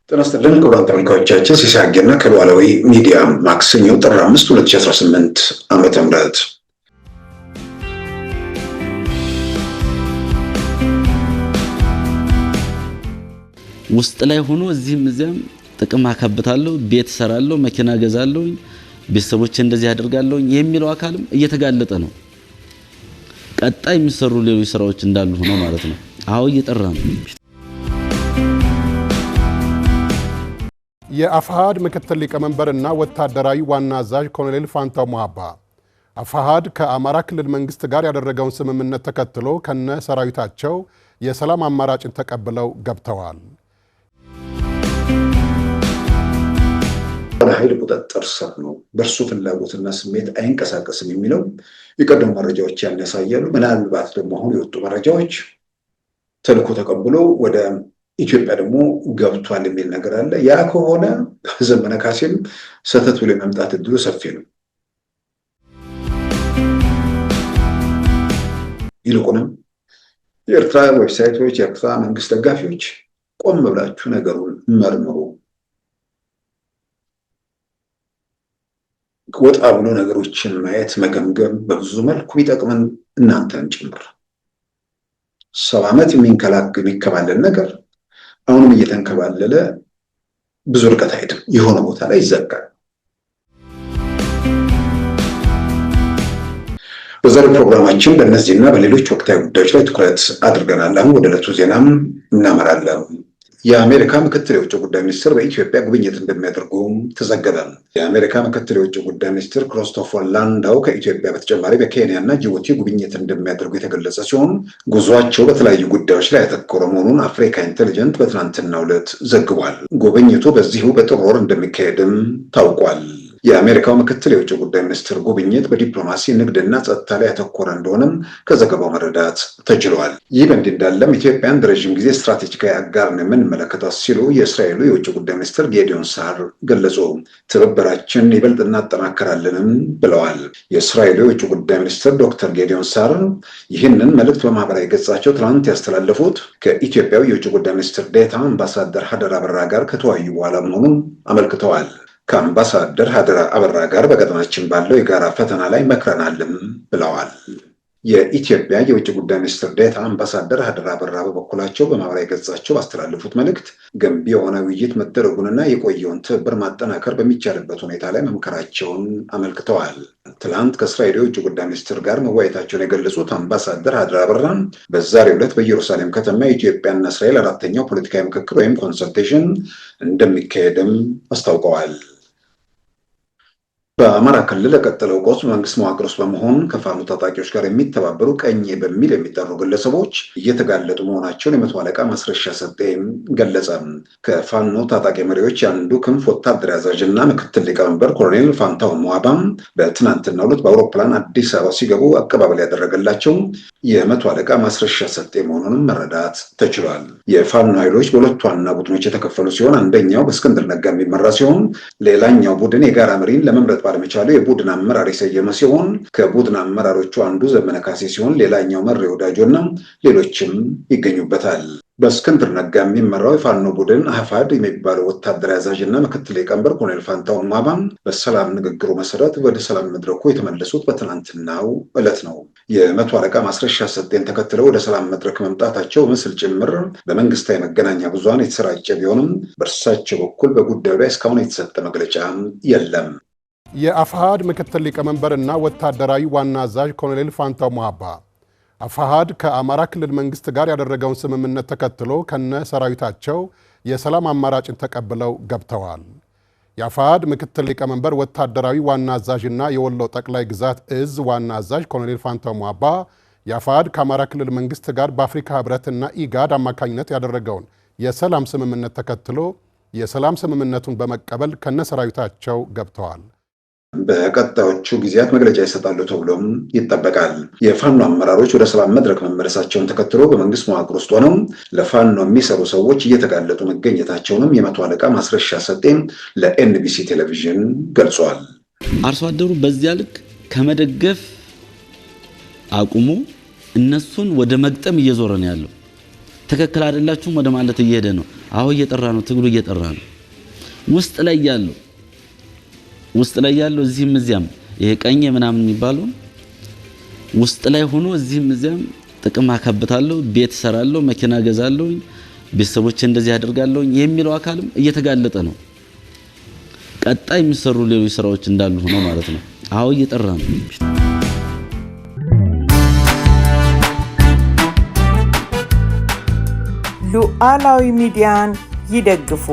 ተነስተልን ክቡራን ተመልካቾቻችን ሲሳግና ከሉዓላዊ ሚዲያ ማክሰኞ ጥር 5 2018 ዓመተ ምህረት ውስጥ ላይ ሆኖ እዚህም እዚያም ጥቅም አካብታለሁ፣ ቤት ሰራለሁ፣ መኪና ገዛለሁ፣ ቤተሰቦቼ እንደዚህ አደርጋለሁ የሚለው አካልም እየተጋለጠ ነው። ቀጣይ የሚሰሩ ሌሎች ስራዎች እንዳሉ ሆኖ ማለት ነው። አዎ እየጠራ ነው። የአፋሃድ ምክትል ሊቀመንበርና ወታደራዊ ዋና አዛዥ ኮሎኔል ፋንታው ሞሃባ አፋሃድ ከአማራ ክልል መንግስት ጋር ያደረገውን ስምምነት ተከትሎ ከነ ሰራዊታቸው የሰላም አማራጭን ተቀብለው ገብተዋል። ኃይል ቁጥጥር ስር ነው፣ በእርሱ ፍላጎትና ስሜት አይንቀሳቀስም የሚለው የቀደሙ መረጃዎች ያሳያሉ። ምናልባት ደግሞ አሁን የወጡ መረጃዎች ተልዕኮ ተቀብሎ ወደ ኢትዮጵያ ደግሞ ገብቷል የሚል ነገር አለ። ያ ከሆነ ዘመነ ካሴም ሰተት ብሎ መምጣት እድሉ ሰፊ ነው። ይልቁንም የኤርትራ ዌብሳይቶች፣ የኤርትራ መንግስት ደጋፊዎች ቆም ብላችሁ ነገሩን መርምሩ። ወጣ ብሎ ነገሮችን ማየት መገምገም በብዙ መልኩ ቢጠቅመን እናንተን ጭምር። 70 ዓመት የሚከባለል ነገር አሁንም እየተንከባለለ ብዙ ርቀት አይደለም፣ የሆነ ቦታ ላይ ይዘጋል። በዛሬው ፕሮግራማችን በእነዚህና በሌሎች ወቅታዊ ጉዳዮች ላይ ትኩረት አድርገናል። አሁን ወደ ዕለቱ ዜናም እናመራለን። የአሜሪካ ምክትል የውጭ ጉዳይ ሚኒስትር በኢትዮጵያ ጉብኝት እንደሚያደርጉ ተዘገበ። የአሜሪካ ምክትል የውጭ ጉዳይ ሚኒስትር ክሪስቶፈር ላንዳው ከኢትዮጵያ በተጨማሪ በኬንያ እና ጅቡቲ ጉብኝት እንደሚያደርጉ የተገለጸ ሲሆን ጉዟቸው በተለያዩ ጉዳዮች ላይ ያተኮረ መሆኑን አፍሪካ ኢንተሊጀንት በትናንትናው ዕለት ዘግቧል። ጉብኝቱ በዚሁ በጥር ወር እንደሚካሄድም ታውቋል። የአሜሪካው ምክትል የውጭ ጉዳይ ሚኒስትር ጉብኝት በዲፕሎማሲ ንግድና ጸጥታ ላይ ያተኮረ እንደሆነም ከዘገባው መረዳት ተችሏል። ይህ በእንዲህ እንዳለም ኢትዮጵያን በረዥም ጊዜ ስትራቴጂካዊ አጋር ነው የምንመለከታት ሲሉ የእስራኤሉ የውጭ ጉዳይ ሚኒስትር ጌዲዮን ሳር ገለጹ። ትብብራችን ይበልጥ እናጠናከራለንም ብለዋል። የእስራኤሉ የውጭ ጉዳይ ሚኒስትር ዶክተር ጌዲዮን ሳር ይህንን መልእክት በማህበራዊ ገጻቸው ትናንት ያስተላለፉት ከኢትዮጵያው የውጭ ጉዳይ ሚኒስትር ዴኤታ አምባሳደር ሀደራ አበራ ጋር ከተወያዩ በኋላ መሆኑን አመልክተዋል። ከአምባሳደር ሀደራ አበራ ጋር በቀጠናችን ባለው የጋራ ፈተና ላይ መክረናልም ብለዋል። የኢትዮጵያ የውጭ ጉዳይ ሚኒስትር ዴኤታ አምባሳደር ሀደራ አበራ በበኩላቸው በማህበራዊ ገጻቸው ባስተላለፉት መልእክት ገንቢ የሆነ ውይይት መደረጉንና የቆየውን ትብብር ማጠናከር በሚቻልበት ሁኔታ ላይ መምከራቸውን አመልክተዋል። ትላንት ከእስራኤል የውጭ ጉዳይ ሚኒስትር ጋር መወያየታቸውን የገለጹት አምባሳደር ሀደራ አበራ በዛሬው ዕለት በኢየሩሳሌም ከተማ የኢትዮጵያና እስራኤል አራተኛው ፖለቲካዊ ምክክር ወይም ኮንሰልቴሽን እንደሚካሄድም አስታውቀዋል። በአማራ ክልል የቀጠለው ቀውስ በመንግስት መዋቅር ውስጥ በመሆን ከፋኖ ታጣቂዎች ጋር የሚተባበሩ ቀኝ በሚል የሚጠሩ ግለሰቦች እየተጋለጡ መሆናቸውን የመቶ አለቃ ማስረሻ ሰጤ ገለጸ። ከፋኖ ታጣቂ መሪዎች አንዱ ክንፍ ወታደራዊ አዛዥና ምክትል ሊቀመንበር ኮሎኔል ፋንታው ሞሃባ በትናንትናው ዕለት በአውሮፕላን አዲስ አበባ ሲገቡ አቀባበል ያደረገላቸው የመቶ አለቃ ማስረሻ ሰጤ መሆኑንም መረዳት ተችሏል። የፋኖ ኃይሎች በሁለቱ ዋና ቡድኖች የተከፈሉ ሲሆን አንደኛው በእስክንድር ነጋ የሚመራ ሲሆን ሌላኛው ቡድን የጋራ መሪን ለመምረጥ ባለመቻሉ የቡድን አመራር የሰየመ ሲሆን ከቡድን አመራሮቹ አንዱ ዘመነ ካሴ ሲሆን ሌላኛው መሪ ወዳጆና ሌሎችም ይገኙበታል። በእስክንድር ነጋ የሚመራው የፋኖ ቡድን አፋድ የሚባለው ወታደራዊ አዛዥና ምክትል ሊቀመንበር ኮሎኔል ፋንታው ሞሃባ በሰላም ንግግሩ መሰረት ወደ ሰላም መድረኩ የተመለሱት በትናንትናው ዕለት ነው። የመቶ አለቃ ማስረሻ ሰጤን ተከትለው ወደ ሰላም መድረክ መምጣታቸው ምስል ጭምር በመንግስታዊ መገናኛ ብዙሃን የተሰራጨ ቢሆንም በእርሳቸው በኩል በጉዳዩ ላይ እስካሁን የተሰጠ መግለጫ የለም። የአፋሃድ ምክትል ሊቀመንበርና ወታደራዊ ዋና አዛዥ ኮሎኔል ፋንታው ሞሃባ አፋሃድ ከአማራ ክልል መንግስት ጋር ያደረገውን ስምምነት ተከትሎ ከነ ሰራዊታቸው የሰላም አማራጭን ተቀብለው ገብተዋል። የአፋሃድ ምክትል ሊቀመንበር ወታደራዊ ዋና አዛዥና የወሎ ጠቅላይ ግዛት እዝ ዋና አዛዥ ኮሎኔል ፋንታው ሞሃባ የአፋሃድ ከአማራ ክልል መንግስት ጋር በአፍሪካ ህብረትና ኢጋድ አማካኝነት ያደረገውን የሰላም ስምምነት ተከትሎ የሰላም ስምምነቱን በመቀበል ከነ ሰራዊታቸው ገብተዋል። በቀጣዮቹ ጊዜያት መግለጫ ይሰጣሉ ተብሎም ይጠበቃል። የፋኖ አመራሮች ወደ ሰላም መድረክ መመለሳቸውን ተከትሎ በመንግስት መዋቅር ውስጥ ሆነው ለፋኖ የሚሰሩ ሰዎች እየተጋለጡ መገኘታቸውንም የመቶ አለቃ ማስረሻ ሰጤም ለኤንቢሲ ቴሌቪዥን ገልጿል። አርሶ አደሩ በዚያ ልክ ከመደገፍ አቁሞ እነሱን ወደ መግጠም እየዞረ ነው ያለው። ትክክል አይደላችሁም ወደ ማለት እየሄደ ነው። አሁን እየጠራ ነው፣ ትግሉ እየጠራ ነው። ውስጥ ላይ ያለው እዚህም እዚያም ይሄ ቀኝ ምናምን የሚባለው ውስጥ ላይ ሆኖ እዚህም እዚያም ጥቅም አከብታለሁ፣ ቤት ሰራለሁ፣ መኪና ገዛለሁ፣ ቤተሰቦቼ እንደዚህ አደርጋለሁ የሚለው አካልም እየተጋለጠ ነው። ቀጣይ የሚሰሩ ሌሎች ስራዎች እንዳሉ ሆኖ ማለት ነው። አሁን እየጠራ ነው። ሉዓላዊ ሚዲያን ይደግፉ።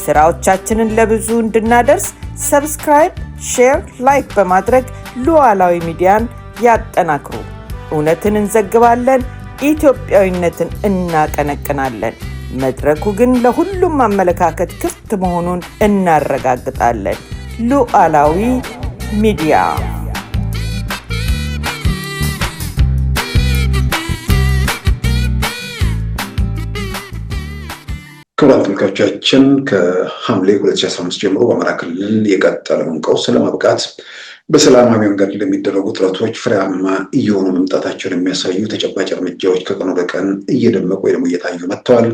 ስራዎቻችንን ለብዙ እንድናደርስ ሰብስክራይብ፣ ሼር፣ ላይክ በማድረግ ሉዓላዊ ሚዲያን ያጠናክሩ። እውነትን እንዘግባለን፣ ኢትዮጵያዊነትን እናቀነቅናለን። መድረኩ ግን ለሁሉም አመለካከት ክፍት መሆኑን እናረጋግጣለን። ሉዓላዊ ሚዲያ። ክቡራን ተመልካቾቻችን ከሐምሌ 2015 ጀምሮ በአማራ ክልል የቀጠለውን ቀውስ ለማብቃት በሰላማዊ መንገድ ለሚደረጉ ጥረቶች ፍሬያማ እየሆኑ መምጣታቸውን የሚያሳዩ ተጨባጭ እርምጃዎች ከቀን ወደ ቀን እየደመቁ ወይ ደግሞ እየታዩ መጥተዋል።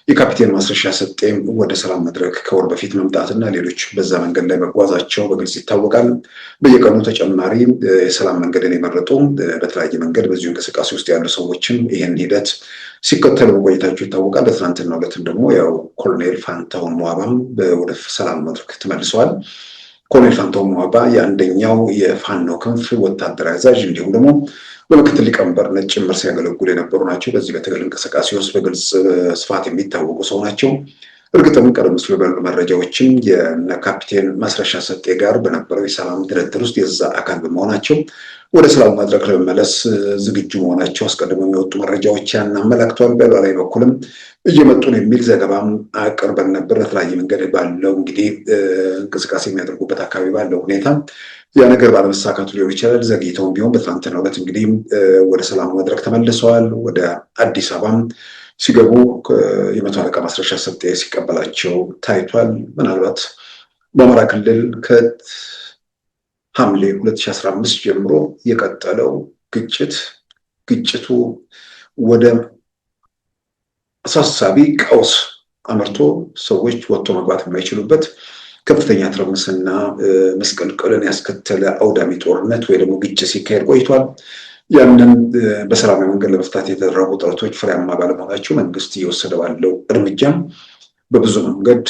የካፒቴን ማስረሻ ሰጤም ወደ ሰላም መድረክ ከወር በፊት መምጣትና ሌሎች በዛ መንገድ ላይ መጓዛቸው በግልጽ ይታወቃል። በየቀኑ ተጨማሪ የሰላም መንገድን የመረጡ በተለያየ መንገድ በዚሁ እንቅስቃሴ ውስጥ ያሉ ሰዎችም ይህን ሂደት ሲከተሉ መቆየታቸው ይታወቃል። በትናንትናው ዕለትም ደግሞ ያው ኮሎኔል ፋንታሁን ሞአባም ወደ ሰላም መድረክ ተመልሰዋል። ኮሎኔል ፋንታሁን ሞአባ የአንደኛው የፋኖ ክንፍ ወታደራዊ አዛዥ እንዲሁም ደግሞ በምክትል ሊቀመንበርነት ጭምር ሲያገለግሉ የነበሩ ናቸው። በዚህ በትግል እንቅስቃሴ ውስጥ በግልጽ ስፋት የሚታወቁ ሰው ናቸው። እርግጥም ቀደም ሲል ባሉ መረጃዎችም የነ ካፒቴን ማስረሻ ሰጤ ጋር በነበረው የሰላም ድርድር ውስጥ የዛ አካል በመሆናቸው ወደ ሰላም መድረክ ለመመለስ ዝግጁ መሆናቸው አስቀድሞ የሚወጡ መረጃዎች ያን አመላክተዋል። በላይ በኩልም እየመጡ ነው የሚል ዘገባም አቅርበን ነበር። በተለያየ መንገድ ባለው እንግዲህ እንቅስቃሴ የሚያደርጉበት አካባቢ ባለው ሁኔታ ያ ነገር ባለመሳካቱ ሊሆን ይችላል። ዘግይተውም ቢሆን በትናንትናው ዕለት እንግዲህ ወደ ሰላም መድረክ ተመልሰዋል። ወደ አዲስ አበባም ሲገቡ የመቶ አለቃ ማስረሻ ሰጤ ሲቀበላቸው ታይቷል። ምናልባት በአማራ ክልል ከሐምሌ 2015 ጀምሮ የቀጠለው ግጭቱ ወደ አሳሳቢ ቀውስ አመርቶ ሰዎች ወጥቶ መግባት የማይችሉበት ከፍተኛ ትርምስና መስቀልቅልን ያስከተለ አውዳሚ ጦርነት ወይ ደግሞ ግጭት ሲካሄድ ቆይቷል። ያንን በሰላማዊ መንገድ ለመፍታት የተደረጉ ጥረቶች ፍሬያማ ባለመሆናቸው መንግስት እየወሰደ ባለው እርምጃም በብዙ መንገድ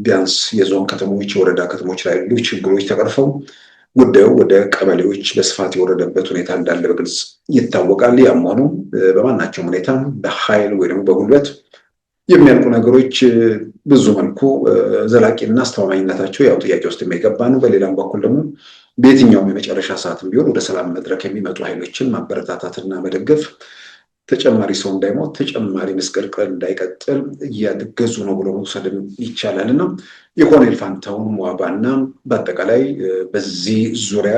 ቢያንስ የዞን ከተሞች፣ የወረዳ ከተሞች ላይ ያሉ ችግሮች ተቀርፈው ጉዳዩ ወደ ቀበሌዎች በስፋት የወረደበት ሁኔታ እንዳለ በግልጽ ይታወቃል። ያም ሆኖ በማናቸውም ሁኔታ በኃይል ወይ ደግሞ በጉልበት የሚያልቁ ነገሮች ብዙ መልኩ ዘላቂና አስተማማኝነታቸው ያው ጥያቄ ውስጥ የሚገባ ነው። በሌላም በኩል ደግሞ በየትኛውም የመጨረሻ ሰዓትም ቢሆን ወደ ሰላም መድረክ የሚመጡ ኃይሎችን ማበረታታትና መደገፍ ተጨማሪ ሰው እንዳይሞት ተጨማሪ መስቀልቅል እንዳይቀጥል እያገዙ ነው ብሎ መውሰድም ይቻላል እና የኮሎኔል ፋንታሁን ሞአባና በአጠቃላይ በዚህ ዙሪያ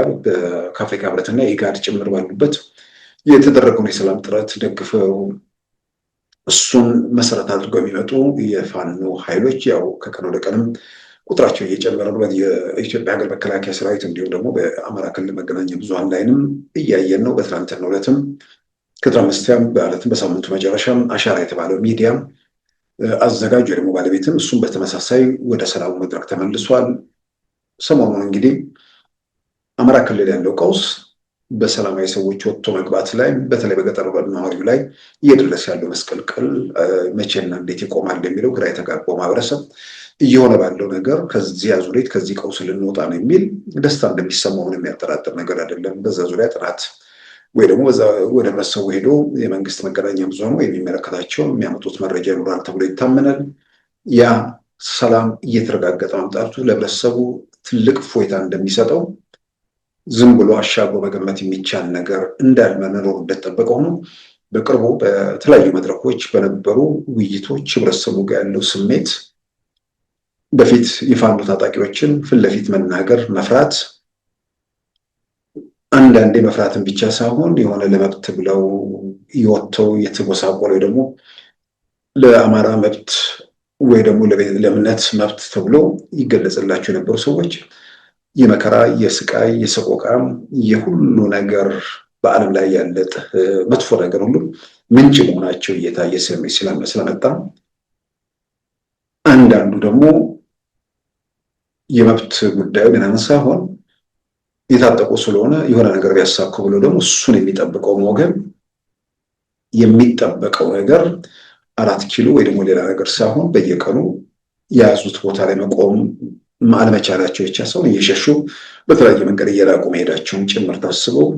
ከአፍሪካ ህብረትና የኢጋድ ጭምር ባሉበት የተደረገውን የሰላም ጥረት ደግፈው እሱን መሰረት አድርገው የሚመጡ የፋኖ ኃይሎች ያው ከቀን ወደ ቀንም ቁጥራቸው እየጨመረ ነው። የኢትዮጵያ ሀገር መከላከያ ሰራዊት እንዲሁም ደግሞ በአማራ ክልል መገናኛ ብዙሃን ላይንም እያየን ነው። በትናንትናው ዕለትም ከትራምስቲያም በዕለትም በሳምንቱ መጨረሻም አሻራ የተባለው ሚዲያም አዘጋጅ ወይ ደግሞ ባለቤትም እሱም በተመሳሳይ ወደ ሰላሙ መድረክ ተመልሷል። ሰሞኑን እንግዲህ አማራ ክልል ያለው ቀውስ በሰላማዊ ሰዎች ወጥቶ መግባት ላይ በተለይ በገጠር ነዋሪው ላይ እየደረሰ ያለው መስቀልቅል መቼና እንዴት ይቆማል የሚለው ግራ የተጋባው ማህበረሰብ እየሆነ ባለው ነገር ከዚህ አዙሪት ከዚህ ቀውስ ልንወጣ ነው የሚል ደስታ እንደሚሰማው ምንም የሚያጠራጥር ነገር አይደለም። በዛ ዙሪያ ጥናት ወይ ደግሞ ወደ ህብረተሰቡ ሄዶ የመንግስት መገናኛ ብዙሃን የሚመለከታቸው የሚያመጡት መረጃ ይኖራል ተብሎ ይታመናል። ያ ሰላም እየተረጋገጠ መምጣቱ ለህብረተሰቡ ትልቅ እፎይታ እንደሚሰጠው ዝም ብሎ አሻግሮ መገመት የሚቻል ነገር እንዳልመኖሩ እንደተጠበቀ ሆኖ በቅርቡ በተለያዩ መድረኮች በነበሩ ውይይቶች ህብረተሰቡ ጋር ያለው ስሜት በፊት የፋኖ ታጣቂዎችን ፊት ለፊት መናገር መፍራት፣ አንዳንዴ መፍራትን ብቻ ሳይሆን የሆነ ለመብት ብለው ይወጥተው የተጎሳቆለ ወይ ደግሞ ለአማራ መብት ወይ ደግሞ ለእምነት መብት ተብሎ ይገለጽላቸው የነበሩ ሰዎች የመከራ የስቃይ የሰቆቃም የሁሉ ነገር በዓለም ላይ ያለ መጥፎ ነገር ሁሉ ምንጭ መሆናቸው እየታየ ስለመጣ አንዳንዱ ደግሞ የመብት ጉዳዩ ምናምን ሳይሆን የታጠቁ ስለሆነ የሆነ ነገር ቢያሳኩ ብሎ ደግሞ እሱን የሚጠብቀው ወገን የሚጠበቀው ነገር 4 ኪሎ ወይ ደግሞ ሌላ ነገር ሳይሆን በየቀኑ የያዙት ቦታ ላይ መቆም አለመቻላቸው ብቻ ሳይሆን እየሸሹ በተለያየ መንገድ እየራቁ መሄዳቸውን ጭምር ታስበው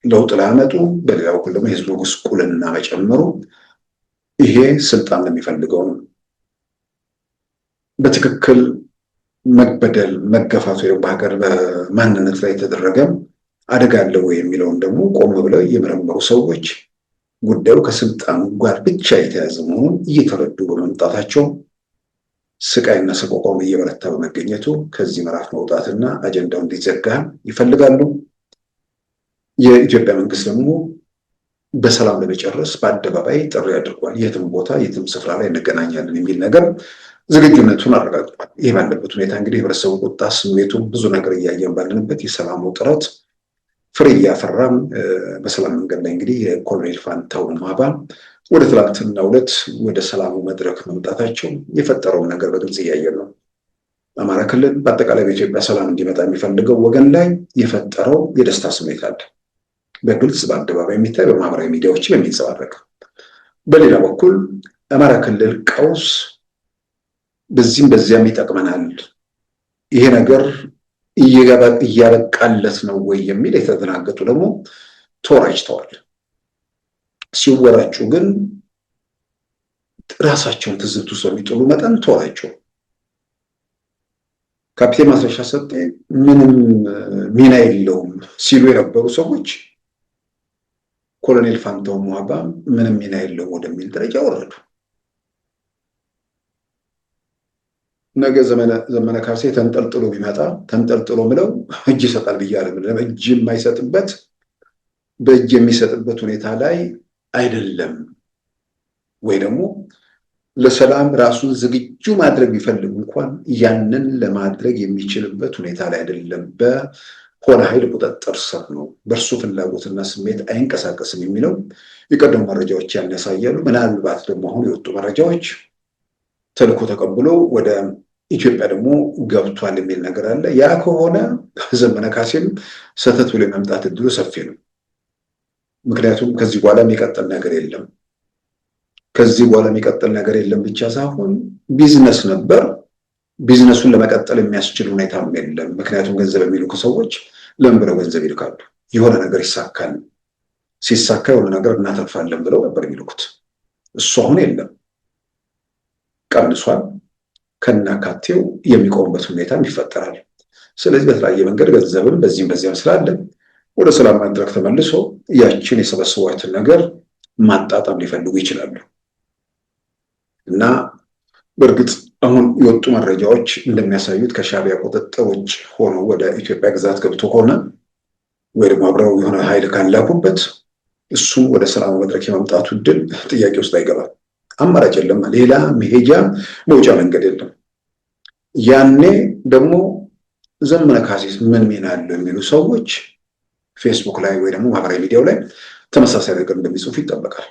ለውጥ ላመጡ፣ በሌላ በኩል ደግሞ የህዝቡ ጉስቁልና መጨመሩ ይሄ ስልጣን ለሚፈልገው ነው። በትክክል መበደል መገፋት ወይ በሀገር በማንነት ላይ የተደረገ አደጋ አለው የሚለውን ደግሞ ቆም ብለው የመረመሩ ሰዎች ጉዳዩ ከስልጣኑ ጋር ብቻ የተያዘ መሆኑን እየተረዱ በመምጣታቸው ስቃይና ሰቆቃውም እየበረታ በመገኘቱ ከዚህ ምዕራፍ መውጣትና አጀንዳው እንዲዘጋ ይፈልጋሉ። የኢትዮጵያ መንግስት ደግሞ በሰላም ለመጨረስ በአደባባይ ጥሪ አድርጓል። የትም ቦታ የትም ስፍራ ላይ እንገናኛለን የሚል ነገር ዝግጁነቱን አረጋግጧል። ይህ ባለበት ሁኔታ እንግዲህ የህብረተሰቡ ቁጣ ስሜቱን ብዙ ነገር እያየን ባለንበት የሰላሙ ጥረት ፍሬ እያፈራም በሰላም መንገድ ላይ እንግዲህ የኮሎኔል ፋንታሁን ማባ ወደ ትላንትናው ዕለት ወደ ሰላሙ መድረክ መምጣታቸው የፈጠረውን ነገር በግልጽ እያየን ነው። አማራ ክልል በአጠቃላይ በኢትዮጵያ ሰላም እንዲመጣ የሚፈልገው ወገን ላይ የፈጠረው የደስታ ስሜት አለ፣ በግልጽ በአደባባይ የሚታይ በማህበራዊ ሚዲያዎች የሚንጸባረቅ። በሌላ በኩል አማራ ክልል ቀውስ በዚህም በዚያም ይጠቅመናል፣ ይሄ ነገር እያበቃለት ነው ወይ የሚል የተደናገጡ ደግሞ ተወራጭተዋል። ሲወራጩ ግን ራሳቸውን ትዝብት ውስጥ በሚጥሉ መጠን ተወራጩ። ካፒቴን ማስረሻ ሰጤ ምንም ሚና የለውም ሲሉ የነበሩ ሰዎች ኮሎኔል ፋንታሁን ማባ ምንም ሚና የለውም ወደሚል ደረጃ ወረዱ። ነገ ዘመነ ካሴ ተንጠልጥሎ ቢመጣ ተንጠልጥሎ ምለው እጅ ይሰጣል ብያለሁ። እጅ የማይሰጥበት በእጅ የሚሰጥበት ሁኔታ ላይ አይደለም፣ ወይ ደግሞ ለሰላም ራሱን ዝግጁ ማድረግ ቢፈልግ እንኳን ያንን ለማድረግ የሚችልበት ሁኔታ ላይ አይደለም። በሆነ ኃይል ቁጥጥር ስር ነው፣ በእርሱ ፍላጎትና ስሜት አይንቀሳቀስም የሚለው የቀደሙ መረጃዎች ያን ያሳያሉ። ምናልባት ደግሞ አሁን የወጡ መረጃዎች ተልኮ ተቀብሎ ወደ ኢትዮጵያ ደግሞ ገብቷል የሚል ነገር አለ። ያ ከሆነ ዘመነ ካሴም ሰተት ብሎ የመምጣት እድሉ ሰፊ ነው። ምክንያቱም ከዚህ በኋላ የሚቀጥል ነገር የለም። ከዚህ በኋላ የሚቀጥል ነገር የለም ብቻ ሳይሆን ቢዝነስ ነበር፣ ቢዝነሱን ለመቀጠል የሚያስችል ሁኔታም የለም። ምክንያቱም ገንዘብ የሚልኩ ሰዎች ለምን ብለው ገንዘብ ይልካሉ? የሆነ ነገር ይሳካል፣ ሲሳካ የሆነ ነገር እናተርፋለን ብለው ነበር የሚልኩት። እሱ አሁን የለም፣ ቀንሷል። ከናካቴው የሚቆምበት ሁኔታም ይፈጠራል። ስለዚህ በተለያየ መንገድ ገንዘብን በዚህም በዚያም ስላለ ወደ ሰላም መድረክ ተመልሶ ያችን የሰበሰቧትን ነገር ማጣጣም ሊፈልጉ ይችላሉ። እና በእርግጥ አሁን የወጡ መረጃዎች እንደሚያሳዩት ከሻዕቢያ ቁጥጥር ውጭ ሆኖ ወደ ኢትዮጵያ ግዛት ገብቶ ከሆነ ወይ ደግሞ አብረው የሆነ ኃይል ካላኩበት እሱም ወደ ሰላም መድረክ የመምጣቱ እድል ጥያቄ ውስጥ አይገባም። አማራጭ የለም፣ ሌላ መሄጃ መውጫ መንገድ የለም። ያኔ ደግሞ ዘመነ ካሴ ምን ሚና አለው የሚሉ ሰዎች ፌስቡክ ላይ ወይ ደግሞ ማህበራዊ ሚዲያው ላይ ተመሳሳይ ነገር እንደሚጽፉ ይጠበቃል።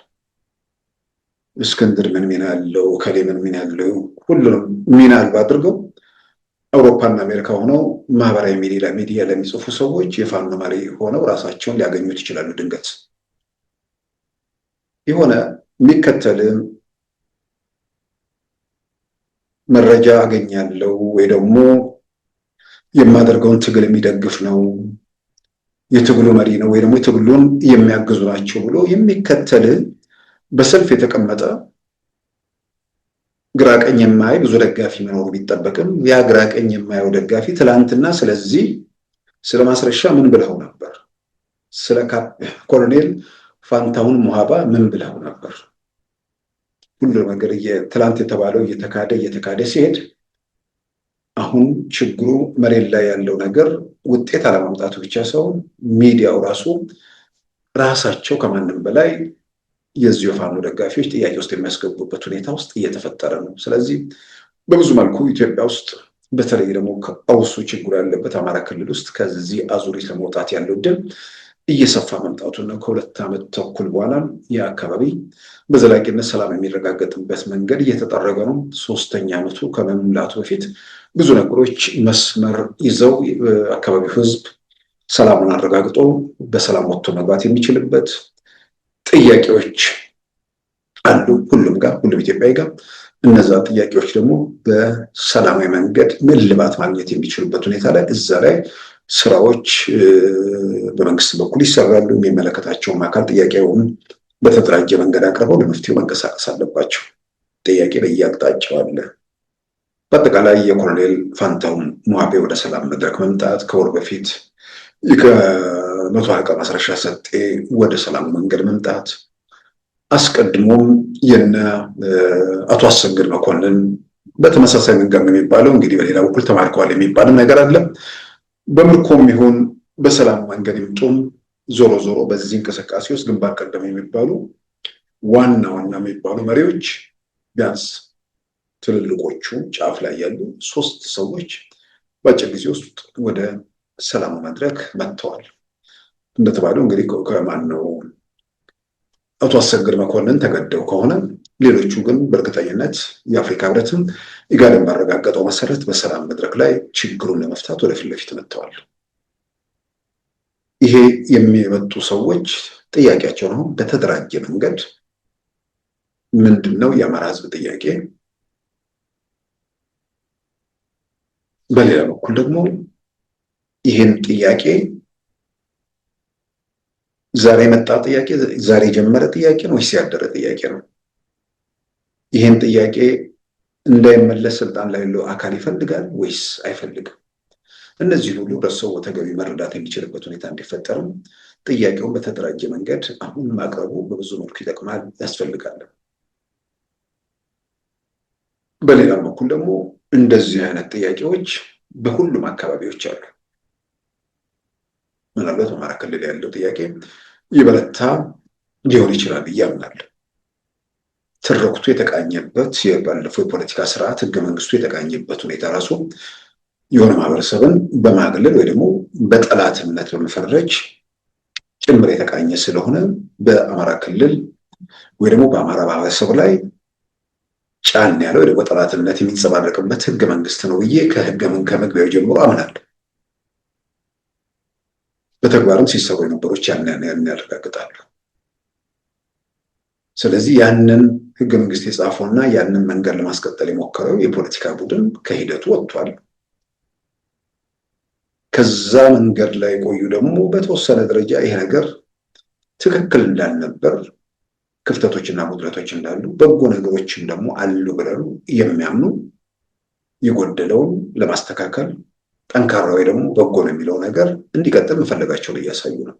እስክንድር ምን ሚና አለው፣ ከሌ ምን ሚና አለው፣ ሁሉንም ሚና አልባ አድርገው አውሮፓና አሜሪካ ሆነው ማህበራዊ ሚዲያ ለሚጽፉ ሰዎች የፋኖ መሪ ሆነው ራሳቸውን ሊያገኙት ይችላሉ። ድንገት የሆነ የሚከተል መረጃ አገኛለሁ ወይ ደግሞ የማደርገውን ትግል የሚደግፍ ነው፣ የትግሉ መሪ ነው ወይ ደግሞ ትግሉን የሚያግዙ ናቸው ብሎ የሚከተል በሰልፍ የተቀመጠ ግራቀኝ የማይ ብዙ ደጋፊ መኖሩ ቢጠበቅም ያ ግራቀኝ የማየው ደጋፊ ትላንትና ስለዚህ ስለ ማስረሻ ምን ብለው ነበር፣ ስለ ኮሎኔል ፋንታሁን ማባ ምን ብለው ነበር፣ ሁሉ ነገር ትላንት የተባለው እየተካደ ሲሄድ አሁን ችግሩ መሬት ላይ ያለው ነገር ውጤት አለማምጣቱ ብቻ ሳይሆን ሚዲያው ራሳቸው ከማንም በላይ የዚሁ የፋኖ ደጋፊዎች ጥያቄ ውስጥ የሚያስገቡበት ሁኔታ ውስጥ እየተፈጠረ ነው። ስለዚህ በብዙ መልኩ ኢትዮጵያ ውስጥ በተለይ ደግሞ ከቀውሱ ችግሩ ያለበት አማራ ክልል ውስጥ ከዚህ አዙሪት ለመውጣት ያለው እድል እየሰፋ መምጣቱና ከ2 ዓመት ተኩል በኋላ የአካባቢ በዘላቂነት ሰላም የሚረጋገጥበት መንገድ እየተጠረገ ነው። 3ኛ ዓመቱ ከመሙላቱ በፊት ብዙ ነገሮች መስመር ይዘው አካባቢው ህዝብ ሰላሙን አረጋግጦ በሰላም ወጥቶ መግባት የሚችልበት ጥያቄዎች አሉ ሁሉም ኢትዮጵያዊ ጋር። እነዛ ጥያቄዎች ደግሞ በሰላማዊ መንገድ እልባት ማግኘት የሚችሉበት ሁኔታ ላይ እዛ ላይ ስራዎች በመንግስት በኩል ይሰራሉ። የሚመለከታቸውም አካል ጥያቄውን በተደራጀ መንገድ አቅርበው ለመፍትሄው መንቀሳቀስ አለባቸው። ጥያቄ በየአቅጣጫው አለ። በአጠቃላይ የኮሎኔል ፋንታሁን ሞሀቤ ወደ ሰላም መድረክ መምጣት ከወር በፊት ከመቶ አለቃ ማስረሻ ሰጤ ወደ ሰላም መንገድ መምጣት አስቀድሞም የነ አቶ አሰግድ መኮንን በተመሳሳይ መንገድ ነው የሚባለው። እንግዲህ በሌላ በኩል ተማርከዋል የሚባልም ነገር አለ። በምርኮም ይሁን በሰላም መንገድ ይምጡም ዞሮ በዚህ እንቅስቃሴ ውስጥ ግንባር ቀደም የሚባሉ ዋና የሚባሉ መሪዎች ቢያንስ ትልልቆቹ ጫፍ ላይ ያሉ 3 ሰዎች በአጭር ጊዜ ውስጥ ወደ ሰላም መድረክ መጥተዋል። እንደተባለው እንግዲህ ከማን ነው አቶ አሰግድ መኮንን ተገደው ከሆነ ሌሎቹ ግን በእርግጠኝነት የአፍሪካ ህብረትም ኢጋድን ባረጋገጠው መሰረት በሰላም መድረክ ላይ ችግሩን ለመፍታት ወደፊት ለፊት መጥተዋል። ይሄ የሚመጡ ሰዎች ጥያቄያቸው ነው በተደራጀ መንገድ ምንድነው የአማራ ህዝብ ጥያቄ፣ በሌላ በኩል ደግሞ ይህን ጥያቄ ዛሬ መጣ ጥያቄ ዛሬ ጀመረ ጥያቄ ነው ወይስ ያደረ ጥያቄ ነው? ይህን ጥያቄ እንዳይመለስ ስልጣን ላይ ያለው አካል ይፈልጋል ወይስ አይፈልግም? እነዚህ ሁሉ ህብረተሰቡ ተገቢ መረዳት የሚችልበት ሁኔታ እንዲፈጠርም ጥያቄውን በተደራጀ መንገድ አሁን ማቅረቡ በብዙ መልኩ ይጠቅማል፣ ያስፈልጋል። በሌላ በኩል ደግሞ እንደዚህ አይነት ጥያቄዎች በሁሉም አካባቢዎች አሉ። ምናልባት በአማራ ክልል ያለው ጥያቄ ይበረታ ሊሆን ይችላል ብዬ አምናለሁ። ትርክቱ የተቃኘበት ባለፈው የፖለቲካ ስርዓት ህገ መንግስቱ የተቃኘበት ሁኔታ ራሱ የሆነ ማህበረሰብን በማግለል ወይ ደግሞ በጠላትነት በመፈረጅ ጭምር የተቃኘ ስለሆነ በአማራ ክልል ወይ ደግሞ በአማራ ማህበረሰብ ላይ ጫን ያለው ወይ ደግሞ ጠላትነት የሚንጸባረቅበት ህገ መንግስት ነው ብዬ ከመግቢያው ጀምሮ አምናለሁ። በተግባርም ሲሰሩ የነበሮች ያንን ያረጋግጣሉ። ስለዚህ ያንን ህገ መንግስት የጻፈውና ያንን መንገድ ለማስቀጠል የሞከረው የፖለቲካ ቡድን ከሂደቱ ወጥቷል። ከዛ መንገድ ላይ ቆዩ ደግሞ በተወሰነ ደረጃ ይሄ ነገር ትክክል እንዳልነበር ክፍተቶችና ጉድለቶች እንዳሉ በጎ ነገሮችም ደግሞ አሉ ብለው የሚያምኑ የጎደለውን ለማስተካከል ጠንካራ ወይ ደግሞ በጎ ነው የሚለው ነገር እንዲቀጥል መፈለጋቸውን እያሳዩ ነው።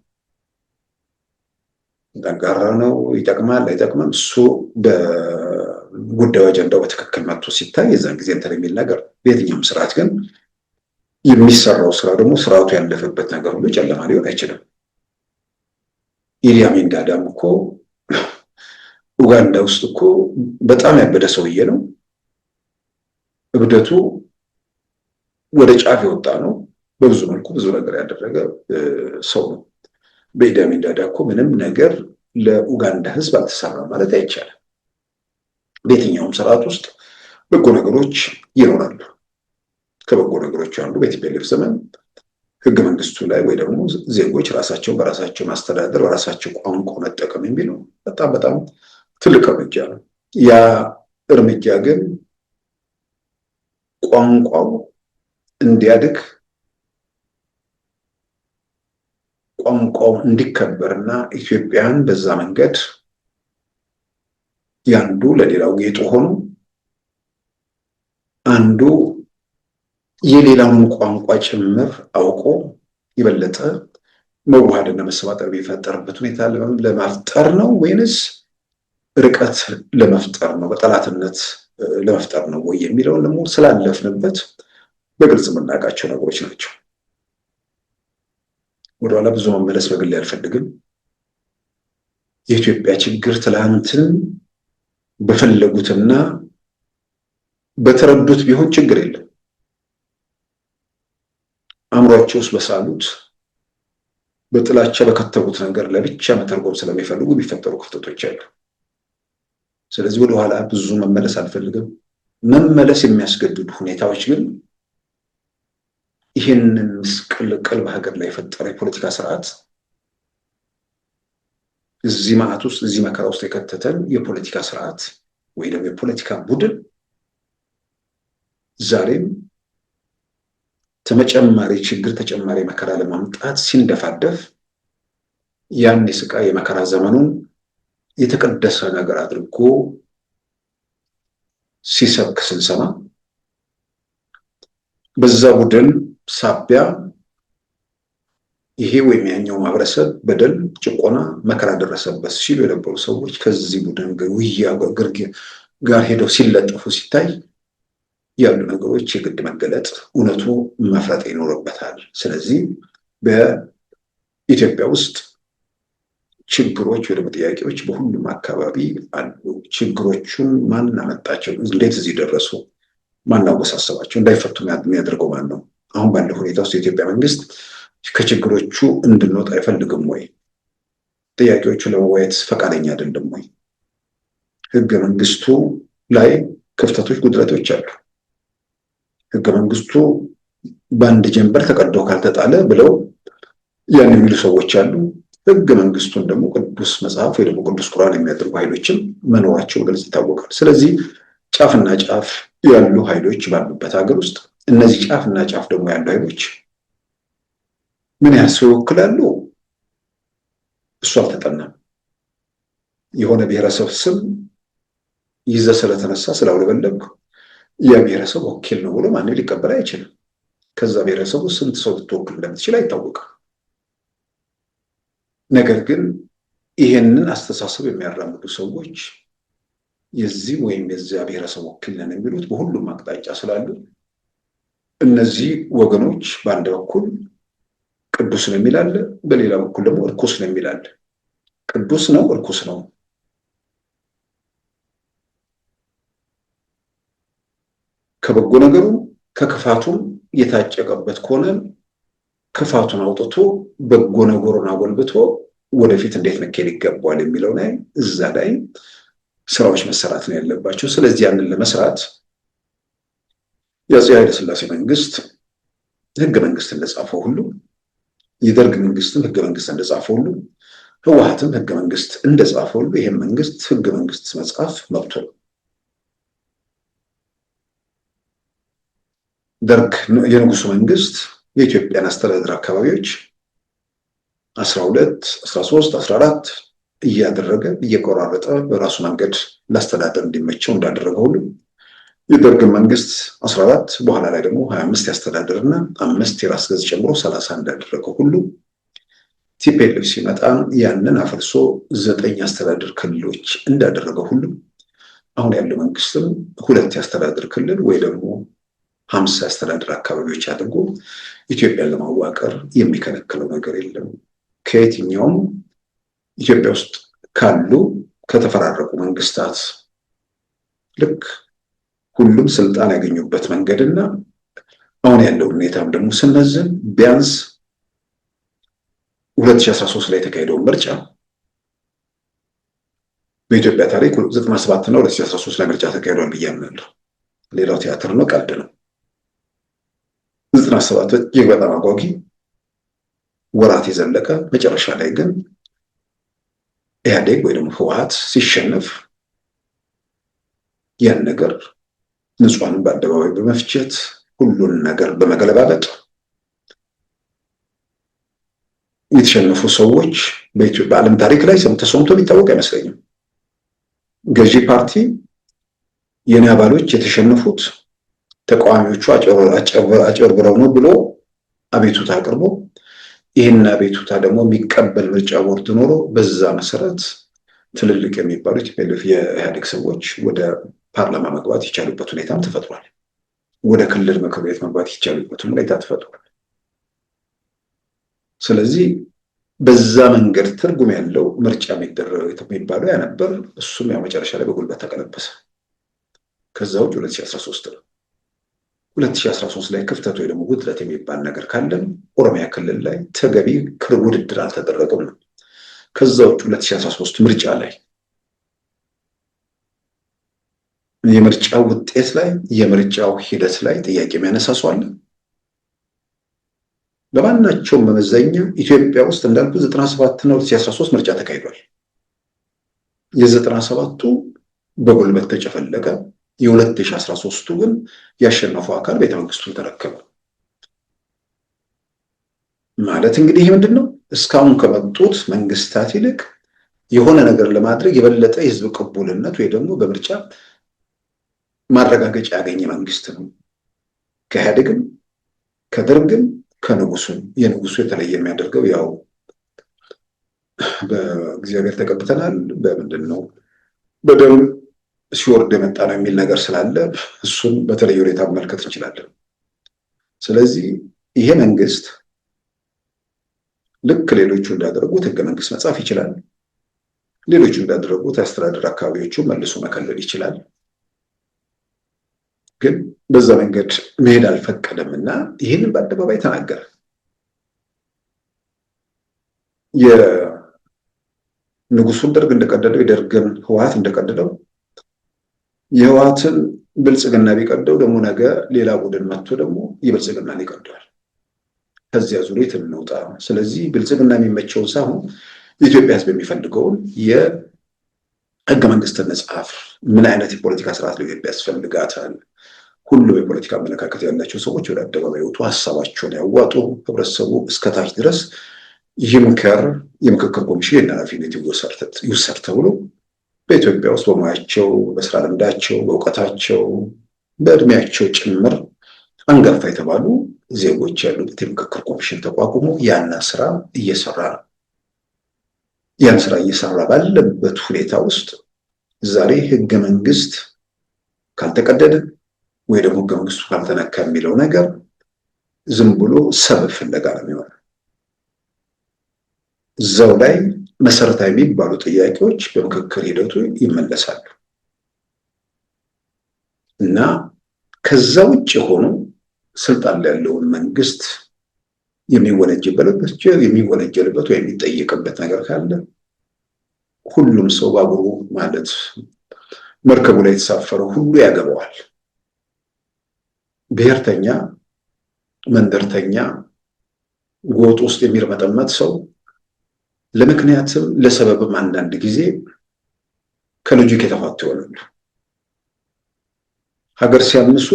ጠንካራ ነው ይጠቅማል አይጠቅምም እሱ በጉዳዩ አጀንዳው በትክክል መጥቶ ሲታይ የዛን ጊዜ እንትን የሚል ነገር በየትኛውም ስርዓት ግን የሚሰራው ስራ ደግሞ ስርዓቱ ያለፈበት ነገር ሁሉ ጨለማ ሊሆን አይችልም። ኢዲ አሚን ዳዳም እኮ ኡጋንዳ ውስጥ እኮ በጣም ያበደ ሰውዬ ነው። እብደቱ ወደ ጫፍ የወጣ ነው። በብዙ መልኩ ብዙ ነገር ያደረገ ሰው ነው። በኢዲ አሚን ዳዳ እኮ ምንም ነገር ለኡጋንዳ ህዝብ አልተሰራም ማለት አይቻልም። በየትኛውም ስርዓት ውስጥ በጎ ነገሮች ይኖራሉ። ከበጎ ነገሮች አንዱ በቲፒኤልኤፍ ዘመን ህገ መንግስቱ ላይ ወይ ደግሞ ዜጎች ራሳቸው በራሳቸው ማስተዳደር በራሳቸው ቋንቋ መጠቀም የሚለው በጣም ትልቅ እርምጃ ነው። ያ እርምጃ ግን ቋንቋው እንዲያድግ ቋንቋው እንዲከበርና ኢትዮጵያን በዛ መንገድ ያንዱ ለሌላው ጌጡ ሆኖ አንዱ የሌላውን ቋንቋ ጭምር አውቆ የበለጠ መዋሃድና መሰባጠር የሚፈጠርበት ሁኔታ ለመፍጠር ነው ወይንስ ርቀት ለመፍጠር ነው፣ በጠላትነት ለመፍጠር ነው ወይ የሚለውን ደግሞ ስላለፍንበት በግልጽ የምናውቃቸው ነገሮች ናቸው። ወደኋላ ብዙ መመለስ በግሌ አልፈልግም። የኢትዮጵያ ችግር ትላንትን በፈለጉትና በተረዱት ቢሆን ችግር የለም። አእምሯቸው ውስጥ በሳሉት በጥላቻ በከተቡት ነገር ለብቻ መተርጎም ስለሚፈልጉ የሚፈጠሩ ክፍተቶች አሉ። ስለዚህ ወደኋላ ብዙ መመለስ አልፈልግም። መመለስ የሚያስገድዱ ሁኔታዎች ግን ይህንን ምስቅልቅል በሀገር ላይ የፈጠረ የፖለቲካ ስርዓት እዚህ መዓት ውስጥ እዚህ መከራ ውስጥ የከተተን የፖለቲካ ስርዓት ወይ ደግሞ የፖለቲካ ቡድን ዛሬም ተጨማሪ ችግር ተጨማሪ መከራ ለማምጣት ሲንደፋደፍ ያን የስቃይ የመከራ ዘመኑን የተቀደሰ ነገር አድርጎ ሲሰብክ ስንሰማ በዛ ቡድን ሳቢያ ይሄ ወይም ያኛው ማህበረሰብ በደል፣ ጭቆና፣ መከራ ደረሰበት ሲሉ የነበሩ ሰዎች ከዚህ ቡድን ውያ ጋር ሄደው ሲለጠፉ ሲታይ ያሉ ነገሮች የግድ መገለጥ እውነቱ መፍረጥ ይኖርበታል። ስለዚህ በኢትዮጵያ ውስጥ ችግሮች ወደ ጥያቄዎች በሁሉም አካባቢ አሉ። ችግሮቹን ማን አመጣቸው? እንዴት እዚህ ደረሱ? ማን አወሳሰባቸው? እንዳይፈቱ የሚያደርገው ማን ነው? አሁን ባለው ሁኔታ ውስጥ የኢትዮጵያ መንግስት ከችግሮቹ እንድንወጣ አይፈልግም ወይ? ጥያቄዎቹ ለመወያየት ፈቃደኛ አይደለም ወይ? ህገ መንግስቱ ላይ ክፍተቶች፣ ጉድለቶች አሉ። ህገ መንግስቱ በአንድ ጀንበር ተቀዶ ካልተጣለ ብለው ያን የሚሉ ሰዎች አሉ። ህገ መንግስቱን ደግሞ ቅዱስ መጽሐፍ ወይ ደግሞ ቅዱስ ቁርአን የሚያደርጉ ኃይሎችም መኖራቸው ግልጽ ይታወቃል። ስለዚህ ጫፍና ጫፍ ያሉ ኃይሎች ባሉበት ሀገር ውስጥ እነዚህ ጫፍና ጫፍ ደግሞ ያሉ ኃይሎች ምን ያህል ሰው ይወክላሉ? እሱ አልተጠናም። የሆነ ብሔረሰብ ስም ይዘህ ስለተነሳ ስላውለበለብክ ያ ብሔረሰብ ወኪል ነው ብሎ ማንም ሊቀበል አይችልም። ከዛ ብሔረሰቡ ስንት ሰው ልትወክል እንደምትችል አይታወቅም። ነገር ግን ይሄንን አስተሳሰብ የሚያራምዱ ሰዎች የዚህ ወይም የዚያ ብሔረሰብ ወኪል ነን የሚሉት በሁሉም አቅጣጫ ስላሉ እነዚህ ወገኖች በአንድ በኩል ቅዱስ ነው የሚል አለ፣ በሌላ በኩል ደግሞ እርኩስ ነው የሚል አለ። ቅዱስ ነው፣ እርኩስ ነው። ከበጎ ነገሩ ከክፋቱም የታጨቀበት ከሆነ ክፋቱን አውጥቶ በጎ ነገሩን አጎልብቶ ወደፊት እንዴት መካሄድ ይገባዋል የሚለው ላይ እዛ ላይ ስራዎች መሰራት ነው ያለባቸው። ስለዚህ ያንን ለመስራት የአፄ ኃይለ ሥላሴ መንግስት ህገ መንግስት እንደጻፈው ሁሉ የደርግ መንግስትም ህገ መንግስት እንደጻፈው ሁሉ ህወሓትም ህገ መንግስት እንደጻፈው ሁሉ ይሄን መንግስት ህገ መንግስት መጻፍ መብቱ ነው። ደርግ የንጉሱ መንግስት የኢትዮጵያን አስተዳደር አካባቢዎች 12፣ 13፣ 14 እያደረገ እየቆራረጠ በራሱ መንገድ ላስተዳደር እንዲመቸው እንዳደረገ ሁሉ የደርግ መንግስት 14 በኋላ ላይ ደግሞ 25 ያስተዳደርና 5 የራስ ገዝ ጨምሮ 30 እንዳደረገ ሁሉ ቲፒኤልኤፍ ሲመጣ ያንን አፍርሶ 9 ያስተዳደር ክልሎች እንዳደረገ ሁሉ አሁን ያለው መንግስትም 2 ያስተዳደር ክልል ወይ ደግሞ 50 ያስተዳደር አካባቢዎች አድርጎ ኢትዮጵያን ለማዋቀር የሚከለክለው ነገር የለም። ከየትኛውም ኢትዮጵያ ውስጥ ካሉ ከተፈራረቁ መንግስታት ልክ ሁሉም ስልጣን ያገኙበት መንገድና አሁን ያለው ሁኔታም ደግሞ ስንመዝን ቢያንስ 2013 ላይ የተካሄደውን ምርጫ በኢትዮጵያ ታሪክ 97 እና 2013 ላይ ምርጫ ተካሂዷል ብዬ አምናለሁ። ሌላው ቲያትር ነው፣ ቀልድ ነው። 97 እጅግ በጣም አጓጊ ወራት የዘለቀ መጨረሻ ላይ ግን ኢህአዴግ ወይ ደግሞ ህወሓት ሲሸነፍ ያን ነገር ንጹሃንን በአደባባይ በመፍጀት ሁሉን ነገር በመገለባበጥ የተሸነፉ ሰዎች በዓለም ታሪክ ላይ ተሰምቶ የሚታወቅ አይመስለኝም። ገዢ ፓርቲ የኔ አባሎች የተሸነፉት ተቃዋሚዎቹ አጭበርብረው ነው ብሎ አቤቱታ አቅርቦ ይህን አቤቱታ ደግሞ የሚቀበል ምርጫ ቦርድ ኖሮ በዛ መሰረት ትልልቅ የሚባሉት የኢህአዴግ ሰዎች ወደ ፓርላማ መግባት የቻሉበት ሁኔታም ተፈጥሯል። ወደ ክልል ምክር ቤት መግባት ይቻልበትም ሁኔታ ተፈጥሯል። ስለዚህ በዛ መንገድ ትርጉም ያለው ምርጫ የሚባለው ያ ነበር። እሱም ያው መጨረሻ ላይ በጉልበት ተቀለበሰ። ከዛ ውጭ 2013 ነው። 2013 ላይ ክፍተት ወይ ደግሞ ጉድለት የሚባል ነገር ካለም ኦሮሚያ ክልል ላይ ተገቢ ውድድር አልተደረገም ነው። ከዛ ውጭ 2013 ምርጫ ላይ የምርጫው ውጤት ላይ የምርጫው ሂደት ላይ ጥያቄ የሚያነሳ ሰው አለ? በማናቸውም መመዘኛ ኢትዮጵያ ውስጥ እንዳልኩ 97 እና 2013 ምርጫ ተካሂዷል። የ97ቱ በጉልበት ተጨፈለቀ። የ2013ቱ ግን ያሸነፈው አካል ቤተመንግስቱን ተረከበ። ማለት እንግዲህ ይህ ምንድን ነው? እስካሁን ከመጡት መንግስታት ይልቅ የሆነ ነገር ለማድረግ የበለጠ የህዝብ ቅቡልነት ወይ ደግሞ በምርጫ ማረጋገጫ ያገኘ መንግስት ነው። ከኢህአዴግም ከደርግም ከንጉሱም የንጉሱ የተለየ የሚያደርገው ያው በእግዚአብሔር ተቀብተናል በምንድን ነው በደም ሲወርድ የመጣ ነው የሚል ነገር ስላለ እሱን በተለየ ሁኔታ መመልከት እንችላለን። ስለዚህ ይሄ መንግስት ልክ ሌሎቹ እንዳደረጉት ህገ መንግስት መጻፍ ይችላል። ሌሎቹ እንዳደረጉት የአስተዳደር አካባቢዎቹን መልሶ መከለል ይችላል። ግን በዛ መንገድ መሄድ አልፈቀደም እና ይህንን በአደባባይ ተናገረ። የንጉሱን ደርግ እንደቀደደው የደርግን ህወሓት እንደቀደደው የህወሓትን ብልጽግና ቢቀደው ደግሞ ነገ ሌላ ቡድን መጥቶ ደግሞ የብልጽግናን ይቀደዋል። ከዚያ ዙሪት እንውጣ። ስለዚህ ብልጽግና የሚመቸውን ሳይሆን የኢትዮጵያ ህዝብ የሚፈልገውን የህገ መንግስትን መጽሐፍ ምን አይነት የፖለቲካ ስርዓት ለኢትዮጵያ ያስፈልጋታል። ሁሉም የፖለቲካ አመለካከት ያላቸው ሰዎች ወደ አደባባይ ወጡ፣ ሀሳባቸውን ያዋጡ፣ ህብረተሰቡ እስከታች ድረስ ይምከር፣ የምክክር ኮሚሽን ኃላፊነት ይውሰድ ተብሎ በኢትዮጵያ ውስጥ በሙያቸው፣ በስራ ልምዳቸው፣ በእውቀታቸው፣ በእድሜያቸው ጭምር አንጋፋ የተባሉ ዜጎች ያሉበት የምክክር ኮሚሽን ተቋቁሞ ያን ስራ እየሰራ ነው። ያን ስራ እየሰራ ባለበት ሁኔታ ውስጥ ዛሬ ህገ መንግስት ካልተቀደደ ወይ ደግሞ ህገ መንግስቱ ካልተነካ የሚለው ነገር ዝም ብሎ ሰበብ ፍለጋ ነው የሚሆነው። እዛው ላይ መሰረታዊ የሚባሉ ጥያቄዎች በምክክር ሂደቱ ይመለሳሉ እና ከዛ ውጭ የሆኑ ስልጣን ላይ ያለውን መንግስት የሚወነጀልበት ወይ የሚጠየቅበት ነገር ካለ ሁሉም ሰው ባቡሩ ማለት መርከቡ ላይ የተሳፈረው ሁሉ ያገባዋል። ብሔርተኛ፣ መንደርተኛ፣ ጎጥ ውስጥ የሚርመጠመጥ ሰው ለምክንያትም ለሰበብም አንዳንድ ጊዜ ከሎጂክ የተፋቱ ይሆናሉ። ሀገር ሲያምሱ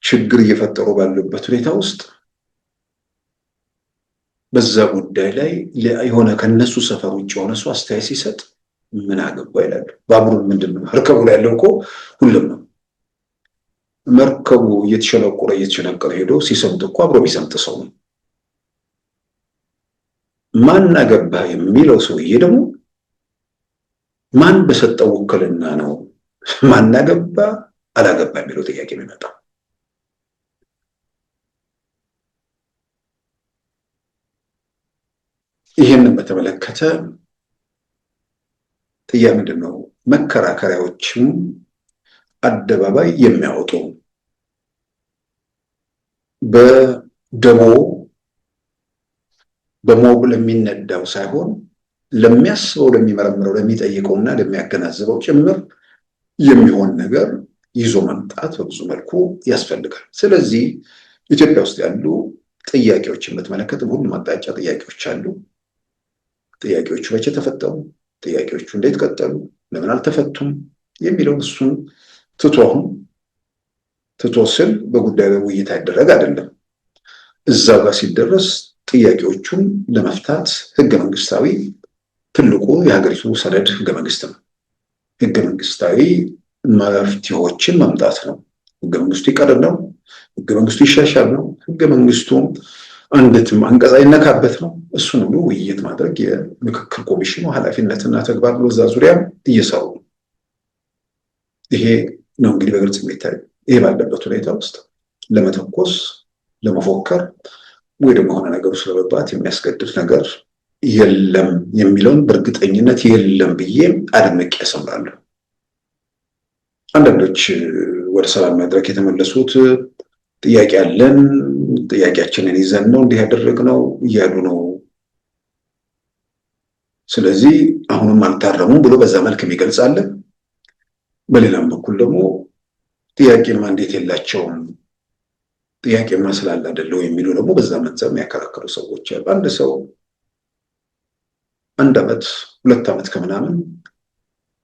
ችግር እየፈጠሩ ባሉበት ሁኔታ ውስጥ በዛ ጉዳይ ላይ የሆነ ከነሱ ሰፈር ውጭ የሆነ ሰው አስተያየት ሲሰጥ ምን አገባ ይላሉ። ባቡሩ ምንድነው? መርከቡ ላይ ያለው እኮ ሁሉም ነው። መርከቡ እየተሸነቀረ ሄዶ ሲሰምጥ እኮ አብሮ የሚሰምጥ ሰው ነው። ማን አገባ የሚለው ሰውዬ ደግሞ ማን በሰጠው ውክልና ነው ማን አገባ አላገባ የሚለው ጥያቄ የሚመጣው? ይህንን በተመለከተ ምንድነው መከራከሪያዎችም አደባባይ የሚያወጡ በሞብ ለሚነዳው ሳይሆን ለሚያስበው፣ ለሚመረምረው፣ ለሚጠይቀውና ለሚያገናዝበው ጭምር የሚሆን ነገር ይዞ መምጣት በብዙ መልኩ ያስፈልጋል። ስለዚህ ኢትዮጵያ ውስጥ ያሉ ጥያቄዎችን በተመለከተ በሁሉም አቅጣጫ ጥያቄዎች አሉ። ጥያቄዎቹ መቼ ተፈጠሩ? ጥያቄዎቹ እንዴት ቀጠሉ? ለምን አልተፈቱም? የሚለው እሱን ትቶ ስል በጉዳዩ ላይ ውይይት አይደረግ አይደለም። እዛው ጋር ሲደረስ ጥያቄዎቹን ለመፍታት ህገ መንግስታዊ ትልቁ የሀገሪቱ ሰነድ ህገ መንግስት ነው። ህገ መንግስታዊ መፍትሄዎችን መምጣት ነው። ህገ መንግስቱ ይቀርብ ነው፣ ህገ መንግስቱ ይሻሻል ነው፣ ህገ መንግስቱ አንድትም አንቀጽ አይነካበት ነው። እሱን ሁሉ ውይይት ማድረግ የምክክር ኮሚሽኑ ኃላፊነትና ተግባር ነው። እዛ ዙሪያ እየሰሩ ነው። ይሄ ነው እንግዲህ በግልጽ የሚታየው። ይህ ባለበት ሁኔታ ውስጥ ለመተኮስ ለመፎከር ወይ ደግሞ የሆነ ነገር ውስጥ ለመግባት የሚያስገድድ ነገር የለም የሚለውን በእርግጠኝነት የለም ብዬ አድምቄ ያሰምራለሁ። አንዳንዶች ወደ ሰላም መድረክ የተመለሱት ጥያቄ አለን፣ ጥያቄያችንን ይዘን ነው እንዲህ ያደረግነው እያሉ ነው። ስለዚህ አሁንም አልታረሙም ብሎ በዛ መልክ የሚገልጻለን። በሌላም በኩል ደግሞ ጥያቄማ እንዴት የላቸውም ጥያቄማ ስላለ አይደለው የሚሉ ደግሞ በዛ መንዘር የሚያከራከሩ ሰዎች አሉ። አንድ ሰው 1 ዓመት 2 ዓመት ከምናምን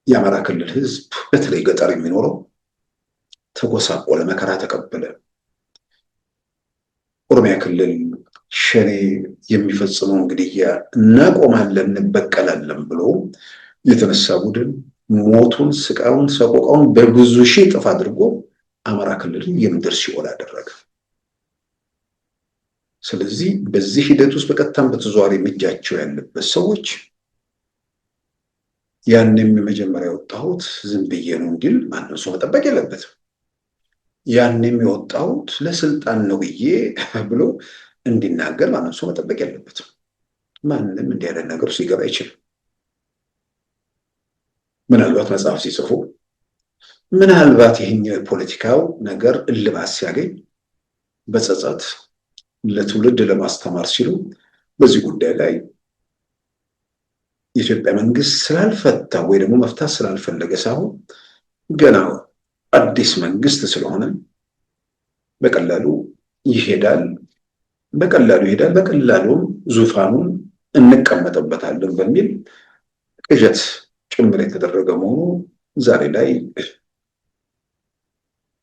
የአማራ ክልል ህዝብ በተለይ ገጠር የሚኖረው ተጎሳቆለ፣ መከራ ተቀበለ። ኦሮሚያ ክልል ሸኔ የሚፈጽመውን ግድያ እናቆማለን እንበቀላለን ብሎ የተነሳ ቡድን ሞቱን፣ ስቃዩን፣ ሰቆቃውን በብዙ ሺህ እጥፍ አድርጎ አማራ ክልልን የምድር ሲኦል አደረገ። ስለዚህ በዚህ ሂደት ውስጥ በቀጥታም በተዘዋዋሪ እጃቸው ያለበት ሰዎች ያንም የመጀመሪያ የወጣሁት ዝም ብዬ ነው እንዲል ማንም ሰው መጠበቅ የለበትም። ያንም የወጣሁት ለስልጣን ነው ብዬ ብሎ እንዲናገር ማንም ሰው መጠበቅ የለበትም። ማንም እንዲህ ያለ ነገር ሲገባ አይችልም። ምናልባት መጽሐፍ ሲጽፉ፣ ምናልባት ይሄኛው የፖለቲካው ነገር እልባት ሲያገኝ በጸጸት ለትውልድ ለማስተማር ሲሉ በዚህ ጉዳይ ላይ የኢትዮጵያ መንግስት ስላልፈታ ወይ ደግሞ መፍታት ስላልፈለገ ሳይሆን ገና አዲስ መንግስት ስለሆነ በቀላሉ ይሄዳል፣ በቀላሉም ዙፋኑን እንቀመጥበታለን በሚል ቅዠት ጭምር የተደረገ መሆኑ ዛሬ ላይ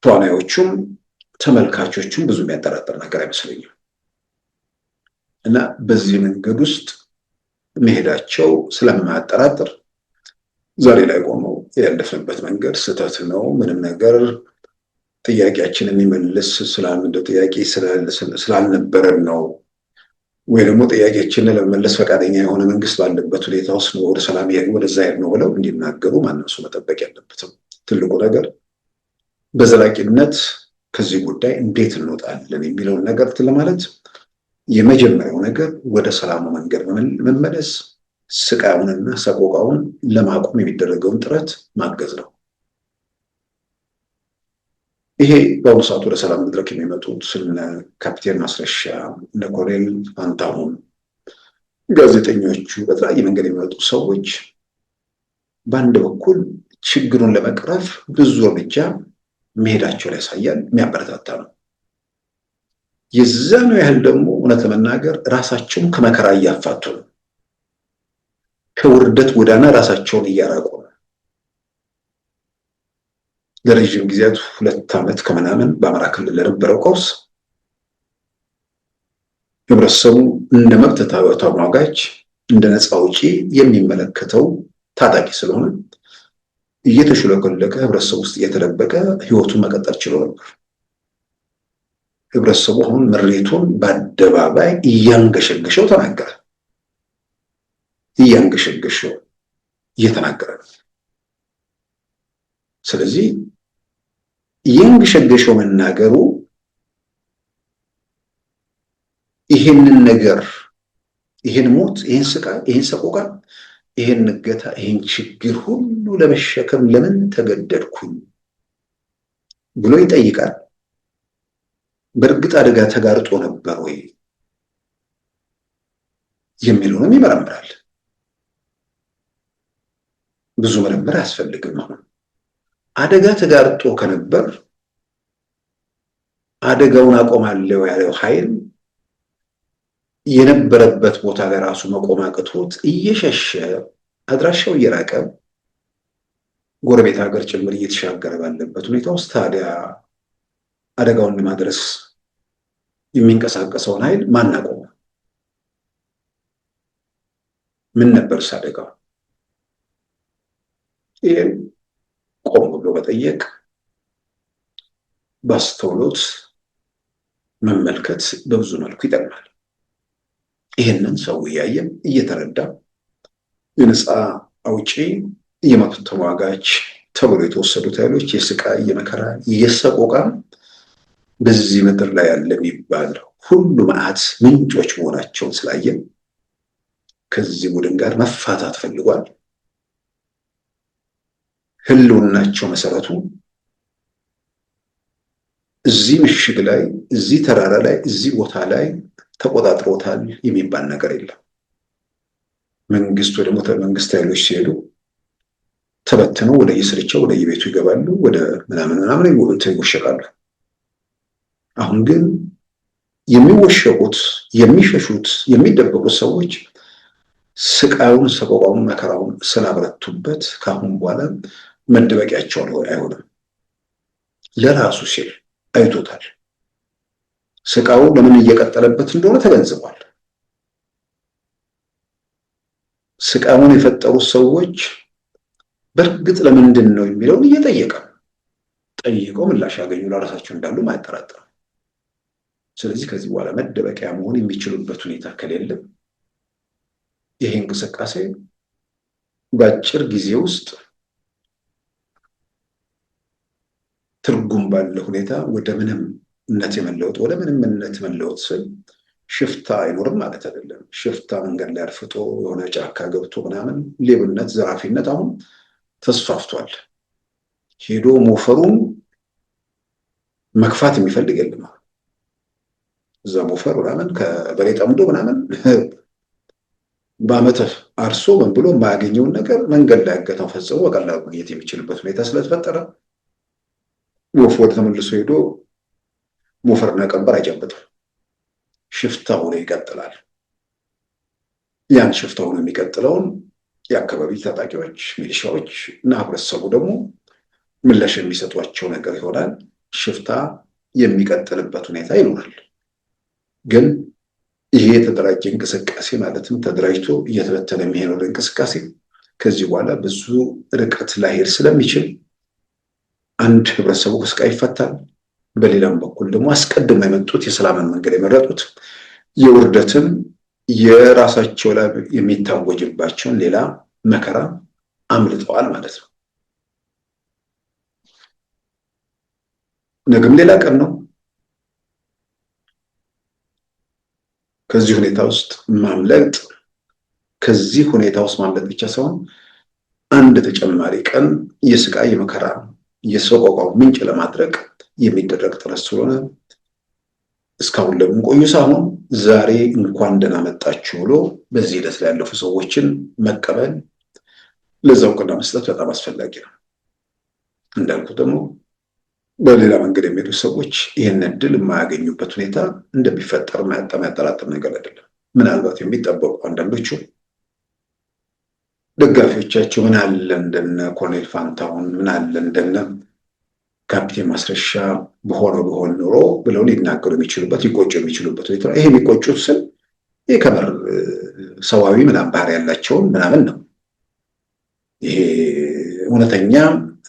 ተዋናዮቹም ተመልካቾቹም ብዙ የሚያጠራጥር ነገር አይመስለኝም። እና በዚህ መንገድ ውስጥ መሄዳቸው ስለማያጠራጥር ዛሬ ላይ ቆመው ያለፍንበት መንገድ ስህተት ነው፣ ምንም ነገር ጥያቄያችን የሚመልስ ጥያቄ ስላልነበረን ነው፣ ወይ ደግሞ ጥያቄያችንን ለመመለስ ፈቃደኛ የሆነ መንግስት ባለበት ሁኔታ ውስጥ ነው ወደ ሰላም ወደዛ ሄድ ነው ብለው እንዲናገሩ ማንም ሰው መጠበቅ ያለበትም። ትልቁ ነገር በዘላቂነት ከዚህ ጉዳይ እንዴት እንወጣለን የሚለውን ነገር ለማለት የመጀመሪያው ነገር ወደ ሰላሙ መንገድ መመለስ፣ ስቃዩንና ሰቆቃውን ለማቆም የሚደረገውን ጥረት ማገዝ ነው። ይሄ በአሁኑ ሰዓት ወደ ሰላም መድረክ የሚመጡት እነ ካፒቴን ማስረሻ፣ እነ ኮሎኔል ፋንታሁን፣ ጋዜጠኞቹ፣ በተለያየ መንገድ የሚመጡ ሰዎች በአንድ በኩል ችግሩን ለመቅረፍ ብዙ እርምጃ መሄዳቸውን ያሳያል፣ የሚያበረታታ ነው። የዛኑ ያህል ደግሞ እውነት ለመናገር ራሳቸውን ከመከራ እያፋቱ ነው። ከውርደት ጎዳና ራሳቸውን እያራቁ ነው። ለረዥም ጊዜያት 2 ዓመት ከምናምን በአማራ ክልል ለነበረው ቀውስ ህብረተሰቡ እንደ መብት ተሟጋች እንደ ነፃ አውጪ የሚመለከተው ታጣቂ ስለሆነ እየተሽለከለከ ህብረተሰቡ ውስጥ እየተደበቀ ህይወቱን መቀጠል ችሎ ነበር። ህብረተሰቡ አሁን ምሬቱን በአደባባይ እያንገሸገሸው ተናገረ። እያንገሸገሸው እየተናገረ ነው። ስለዚህ እያንገሸገሸው መናገሩ ይሄንን ነገር፣ ይሄን ሞት፣ ይሄን ስቃይ፣ ይሄን ሰቆቃ፣ ይሄን እገታ፣ ይሄን ችግር ሁሉ ለመሸከም ለምን ተገደድኩኝ ብሎ ይጠይቃል። በእርግጥ አደጋ ተጋርጦ ነበር ወይ የሚለውንም ይመረምራል። ብዙ ምርምር አያስፈልግም። አሁን አደጋ ተጋርጦ ከነበር አደጋውን አቆማለሁ ያለው ኃይል የነበረበት ቦታ ላይ ራሱ መቆም አቅቶት እየሸሸ አድራሻው እየራቀ ጎረቤት ሀገር ጭምር እየተሻገረ ባለበት ሁኔታ ውስጥ ታዲያ አደጋውን ለማድረስ የሚንቀሳቀሰውን ኃይል ማን አቆመ? ምን ነበርስ አደጋው? ይህን ቆም ብሎ መጠየቅ፣ በአስተውሎት መመልከት በብዙ መልኩ ይጠቅማል። ይህንን ሰው እያየም እየተረዳ የነፃ አውጪ የመብት ተሟጋች ተብሎ የተወሰዱት ኃይሎች የስቃይ የመከራ የሰቆቃ በዚህ ምድር ላይ ያለ የሚባል ሁሉ መዓት ምንጮች መሆናቸውን ስላየን ከዚህ ቡድን ጋር መፋታት ፈልጓል። ህልውናቸው መሰረቱ እዚህ ምሽግ ላይ፣ እዚህ ተራራ ላይ፣ እዚህ ቦታ ላይ ተቆጣጥሮታል የሚባል ነገር የለም። መንግስት ወይ ደግሞ መንግስት ኃይሎች ሲሄዱ ተበትነው ወደ የስርቻው ወደ የቤቱ ይገባሉ፣ ወደ ምናምን ይወሸቃሉ። አሁን ግን የሚወሸቁት፣ የሚሸሹት፣ የሚደበቁት ሰዎች ስቃዩን፣ ሰቆቃውን፣ መከራውን ስላበረቱበት ከአሁን በኋላ መደበቂያቸው አይሆንም። ለራሱ ሲል አይቶታል። ስቃዩ ለምን እየቀጠለበት እንደሆነ ተገንዝቧል። ስቃዩን የፈጠሩት ሰዎች በእርግጥ ለምንድን ነው የሚለውን እየጠየቀ ጠይቀው ምላሽ ያገኙ ለራሳቸው እንዳሉ ማያጠራጥር። ስለዚህ ከዚህ በኋላ መደበቂያ መሆን የሚችሉበት ሁኔታ ከሌለ ይሄ እንቅስቃሴ በአጭር ጊዜ ውስጥ ትርጉም ባለ ሁኔታ ወደ ምንምነት የመለወጥ ወደ ምንምነት መለወጥ ስል ሽፍታ አይኖርም ማለት አይደለም። ሽፍታ መንገድ ላይ አርፍቶ የሆነ ጫካ ገብቶ ምናምን ሌብነት፣ ዘራፊነት አሁን ተስፋፍቷል። ሄዶ ሞፈሩን መክፋት የሚፈልግ የለም። እዛ ሞፈር ምናምን ከበሬ ጠምዶ ምናምን በአመት አርሶ ምን ብሎ የማያገኘውን ነገር መንገድ ላይ አገታው ፈጽሞ በቀላሉ ማግኘት የሚችልበት ሁኔታ ስለተፈጠረ ወፎር ተመልሶ ሄዶ ሞፈርና ቀንበር አይጨብጥም። ሽፍታ ሆኖ ይቀጥላል። ያን ሽፍታ ሆኖ የሚቀጥለውን የአካባቢ ታጣቂዎች፣ ሚሊሻዎች እና ህብረተሰቡ ደግሞ ምላሽ የሚሰጧቸው ነገር ይሆናል። ሽፍታ የሚቀጥልበት ሁኔታ ይኖራል። ግን ይሄ የተደራጀ እንቅስቃሴ ማለትም ተደራጅቶ እየተበተነ የሚሄደው እንቅስቃሴ ከዚህ በኋላ ብዙ ርቀት ላይሄድ ስለሚችል አንድ ህብረተሰቡ ከስቃይ ይፈታል። በሌላም በኩል ደግሞ አስቀድሞ የመጡት የሰላምን መንገድ የመረጡት የውርደትን የራሳቸው ላይ የሚታወጅባቸውን ሌላ መከራ አምልጠዋል ማለት ነው። ነገም ሌላ ቀን ነው። ከዚህ ሁኔታ ውስጥ ማምለጥ ከዚህ ሁኔታ ውስጥ ማምለጥ ብቻ ሳይሆን አንድ ተጨማሪ ቀን የስቃይ የመከራ የሰቆቃው ምንጭ ለማድረግ የሚደረግ ጥረት ስለሆነ እስካሁን ለምንቆዩ ሳይሆን ዛሬ እንኳን ደህና መጣችሁ ብሎ በዚህ ሂደት ላይ ያለፉ ሰዎችን መቀበል፣ ለዛ እውቅና መስጠት በጣም አስፈላጊ ነው። እንዳልኩት ደግሞ በሌላ መንገድ የሚሄዱ ሰዎች ይህን እድል የማያገኙበት ሁኔታ እንደሚፈጠር የሚያጠራጥር ነገር አይደለም። ምናልባት የሚጠበቁ አንዳንዶቹ ደጋፊዎቻቸው ምን አለ እንደነ ኮሎኔል ፋንታሁን ምን አለ እንደነ ካፒቴን ማስረሻ በሆነ ኖሮ ብለው ሊናገሩ የሚችሉበት ሊቆጩ የሚችሉበት ሁኔታ ይሄ የሚቆጩት ስል ይሄ ከበር ሰዋዊ ምናምን ባህሪ ያላቸውን ምናምን ነው። ይሄ እውነተኛ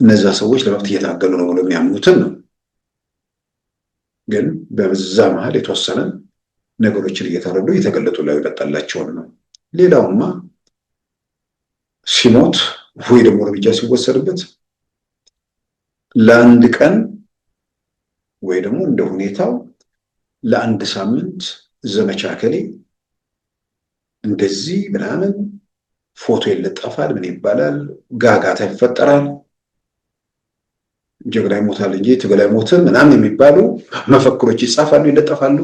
እነዛ ሰዎች ለመብት እየታገሉ ነው ብለው የሚያምኑትን ነው። ግን በዛ መሀል የተወሰነ ነገሮችን እየተረዱ እየተገለጡ ላይ ይመጣላቸውን ነው። ሌላውማ ሲሞት ወይ ደግሞ እርምጃ ሲወሰድበት ለአንድ ቀን ወይ ደግሞ እንደ ሁኔታው ለአንድ ሳምንት ዘመቻ ከሌ እንደዚህ ምናምን ፎቶ ይለጠፋል፣ ምን ይባላል፣ ጋጋታ ይፈጠራል። ጀግና ይሞታል እንጂ ትግል አይሞትም ምናምን የሚባሉ መፈክሮች ይጻፋሉ፣ ይለጠፋሉ።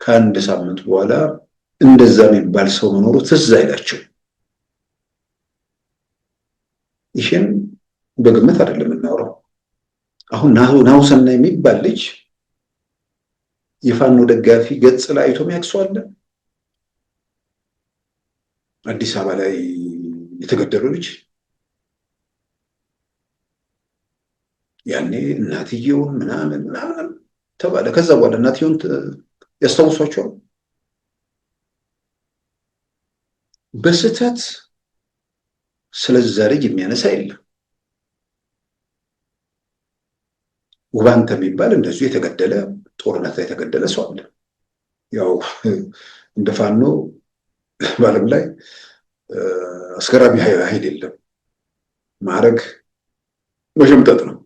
ከአንድ ሳምንት በኋላ እንደዛ የሚባል ሰው መኖሩ ትዝ አይላቸው። ይህን በግምት አይደለም የምናወራው። አሁን ናሁሰና የሚባል ልጅ የፋኖ ደጋፊ ገጽ ላይ አይቶ የሚያክሰው አለ። አዲስ አበባ ላይ የተገደሉ ልጅ ያኔ እናትየውን ምናምን ተባለ። ከዛ በኋላ እናትየውን ያስታውሷቸዋል። በስህተት ስለዛ ልጅ የሚያነሳ የለም። ውባንተ የሚባል እንደዚሁ የተገደለ ጦርነት ላይ የተገደለ ሰው አለ። ያው እንደ ፋኖ በዓለም ላይ አስገራሚ ኃይል የለም። ማዕረግ መሸምጠጥ ነው።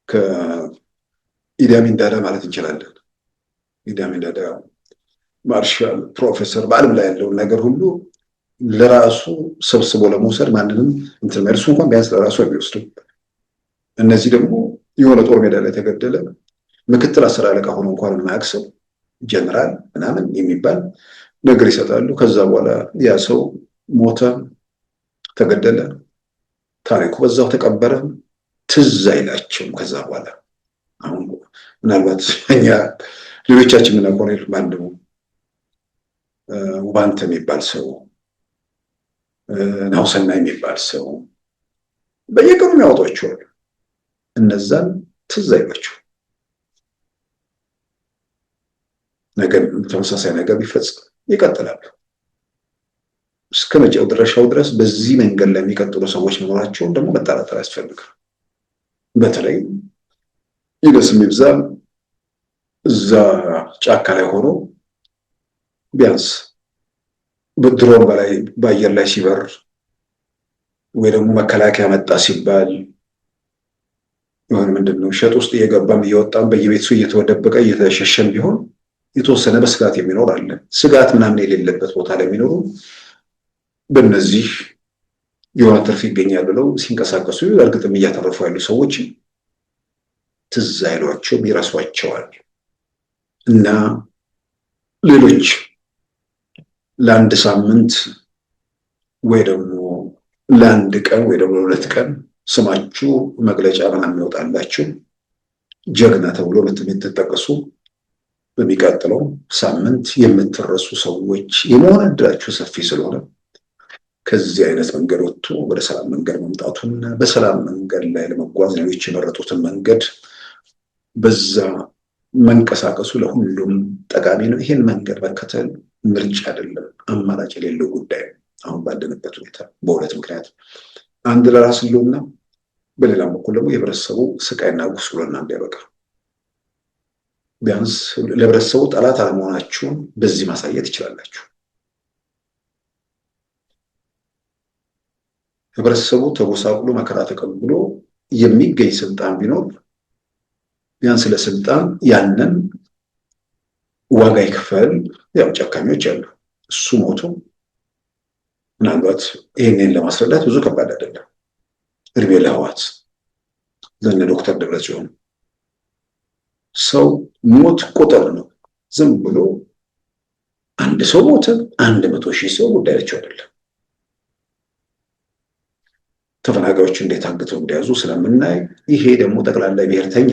ከኢዲ አሚን ዳዳ ማለት እንችላለን። ኢዲ አሚን ዳዳ ማርሻል፣ ፕሮፌሰር በዓለም ላይ ያለውን ነገር ሁሉ ለራሱ ሰብስቦ ለመውሰድ ማንንም እንትን እርሱ እንኳን ቢያንስ ለራሱ የሚወስደው። እነዚህ ደግሞ የሆነ ጦር ሜዳ ላይ ተገደለ ምክትል 10 አለቃ ሆኖ እንኳን የማያውቅ ሰው ጀነራል ምናምን የሚባል ነገር ይሰጣሉ። ከዛ በኋላ ያ ሰው ሞተ፣ ተገደለ፣ ታሪኩ በዛው ተቀበረ፣ ትዝ አይላቸውም። ከዛ በኋላ አሁን ምናልባት እኛ ሌሎቻችን ምናቆኔል ባንዱ ውባንተ የሚባል ሰው፣ ናሁሰና የሚባል ሰው በየቀኑ ያወጧቸዋል። እነዛን ትዝ አይሏቸው። ነገር ተመሳሳይ ነገር ቢፈጽም ይቀጥላሉ። እስከ መጨረሻው ድረስ በዚህ መንገድ ላይ የሚቀጥሉ ሰዎች መኖራቸውን ደግሞ መጠራጠር ያስፈልጋል። በተለይ ይበስም ይብዛም እዛ ጫካ ላይ ሆኖ ቢያንስ በድሮን በላይ በአየር ላይ ሲበር ወይ ደግሞ መከላከያ መጣ ሲባል የሆነ ምንድነው ሸጥ ውስጥ እየገባም እየወጣም በየቤቱ እየተወደበቀ እየተሸሸም ቢሆን የተወሰነ በስጋት የሚኖር አለ። ስጋት ምናምን የሌለበት ቦታ ላይ የሚኖሩ በእነዚህ የሆነ ትርፍ ይገኛል ብለው ሲንቀሳቀሱ እርግጥም እያተረፉ ያሉ ሰዎች ትዝ አይሏቸውም፣ ይረሷቸዋል። እና ሌሎች ለአንድ ሳምንት ወይ ደግሞ ለአንድ ቀን ወይ ደግሞ ለሁለት ቀን ስማችሁ መግለጫ ምናምን ይወጣላችሁ ጀግና ተብሎ የምትጠቀሱ በሚቀጥለው ሳምንት የምትረሱ ሰዎች የመሆን እድላችሁ ሰፊ ስለሆነ ከዚህ አይነት መንገድ ወጥቶ ወደ ሰላም መንገድ መምጣቱና በሰላም መንገድ ላይ ለመጓዝ ሌሎች የመረጡትን መንገድ በዛ መንቀሳቀሱ ለሁሉም ጠቃሚ ነው። ይህን መንገድ መከተል ምርጫ አይደለም፣ አማራጭ የሌለው ጉዳይ ነው። አሁን ባለንበት ሁኔታ በሁለት ምክንያት፣ አንድ ለራስ ህልውና፣ በሌላም በኩል ደግሞ የህብረተሰቡ ስቃይና ጉስቁልና እንዲያበቃ ቢያንስ ለህብረተሰቡ ጠላት አለመሆናችሁን በዚህ ማሳየት ይችላላችሁ። ህብረተሰቡ ተጎሳቁሎ መከራ ተቀብሎ የሚገኝ ስልጣን ቢኖር ቢያንስ ለስልጣን ያንን ዋጋ ይክፈል። ያው ጨካኞች አሉ። እሱ ሞቶ ምናልባት ይህንን ለማስረዳት ብዙ ከባድ አይደለም። እድሜ ለህወሓት ለእነ ዶክተር ደብረጽዮን ሰው ሞት ቁጥር ነው። ዝም ብሎ አንድ ሰው ሞተ 100,000 ሰው ጉዳያቸው አይደለም። ተፈናቃዮች እንዴት አግተው እንደያዙ ስለምናይ ይሄ ደግሞ ጠቅላላ ብሔርተኛ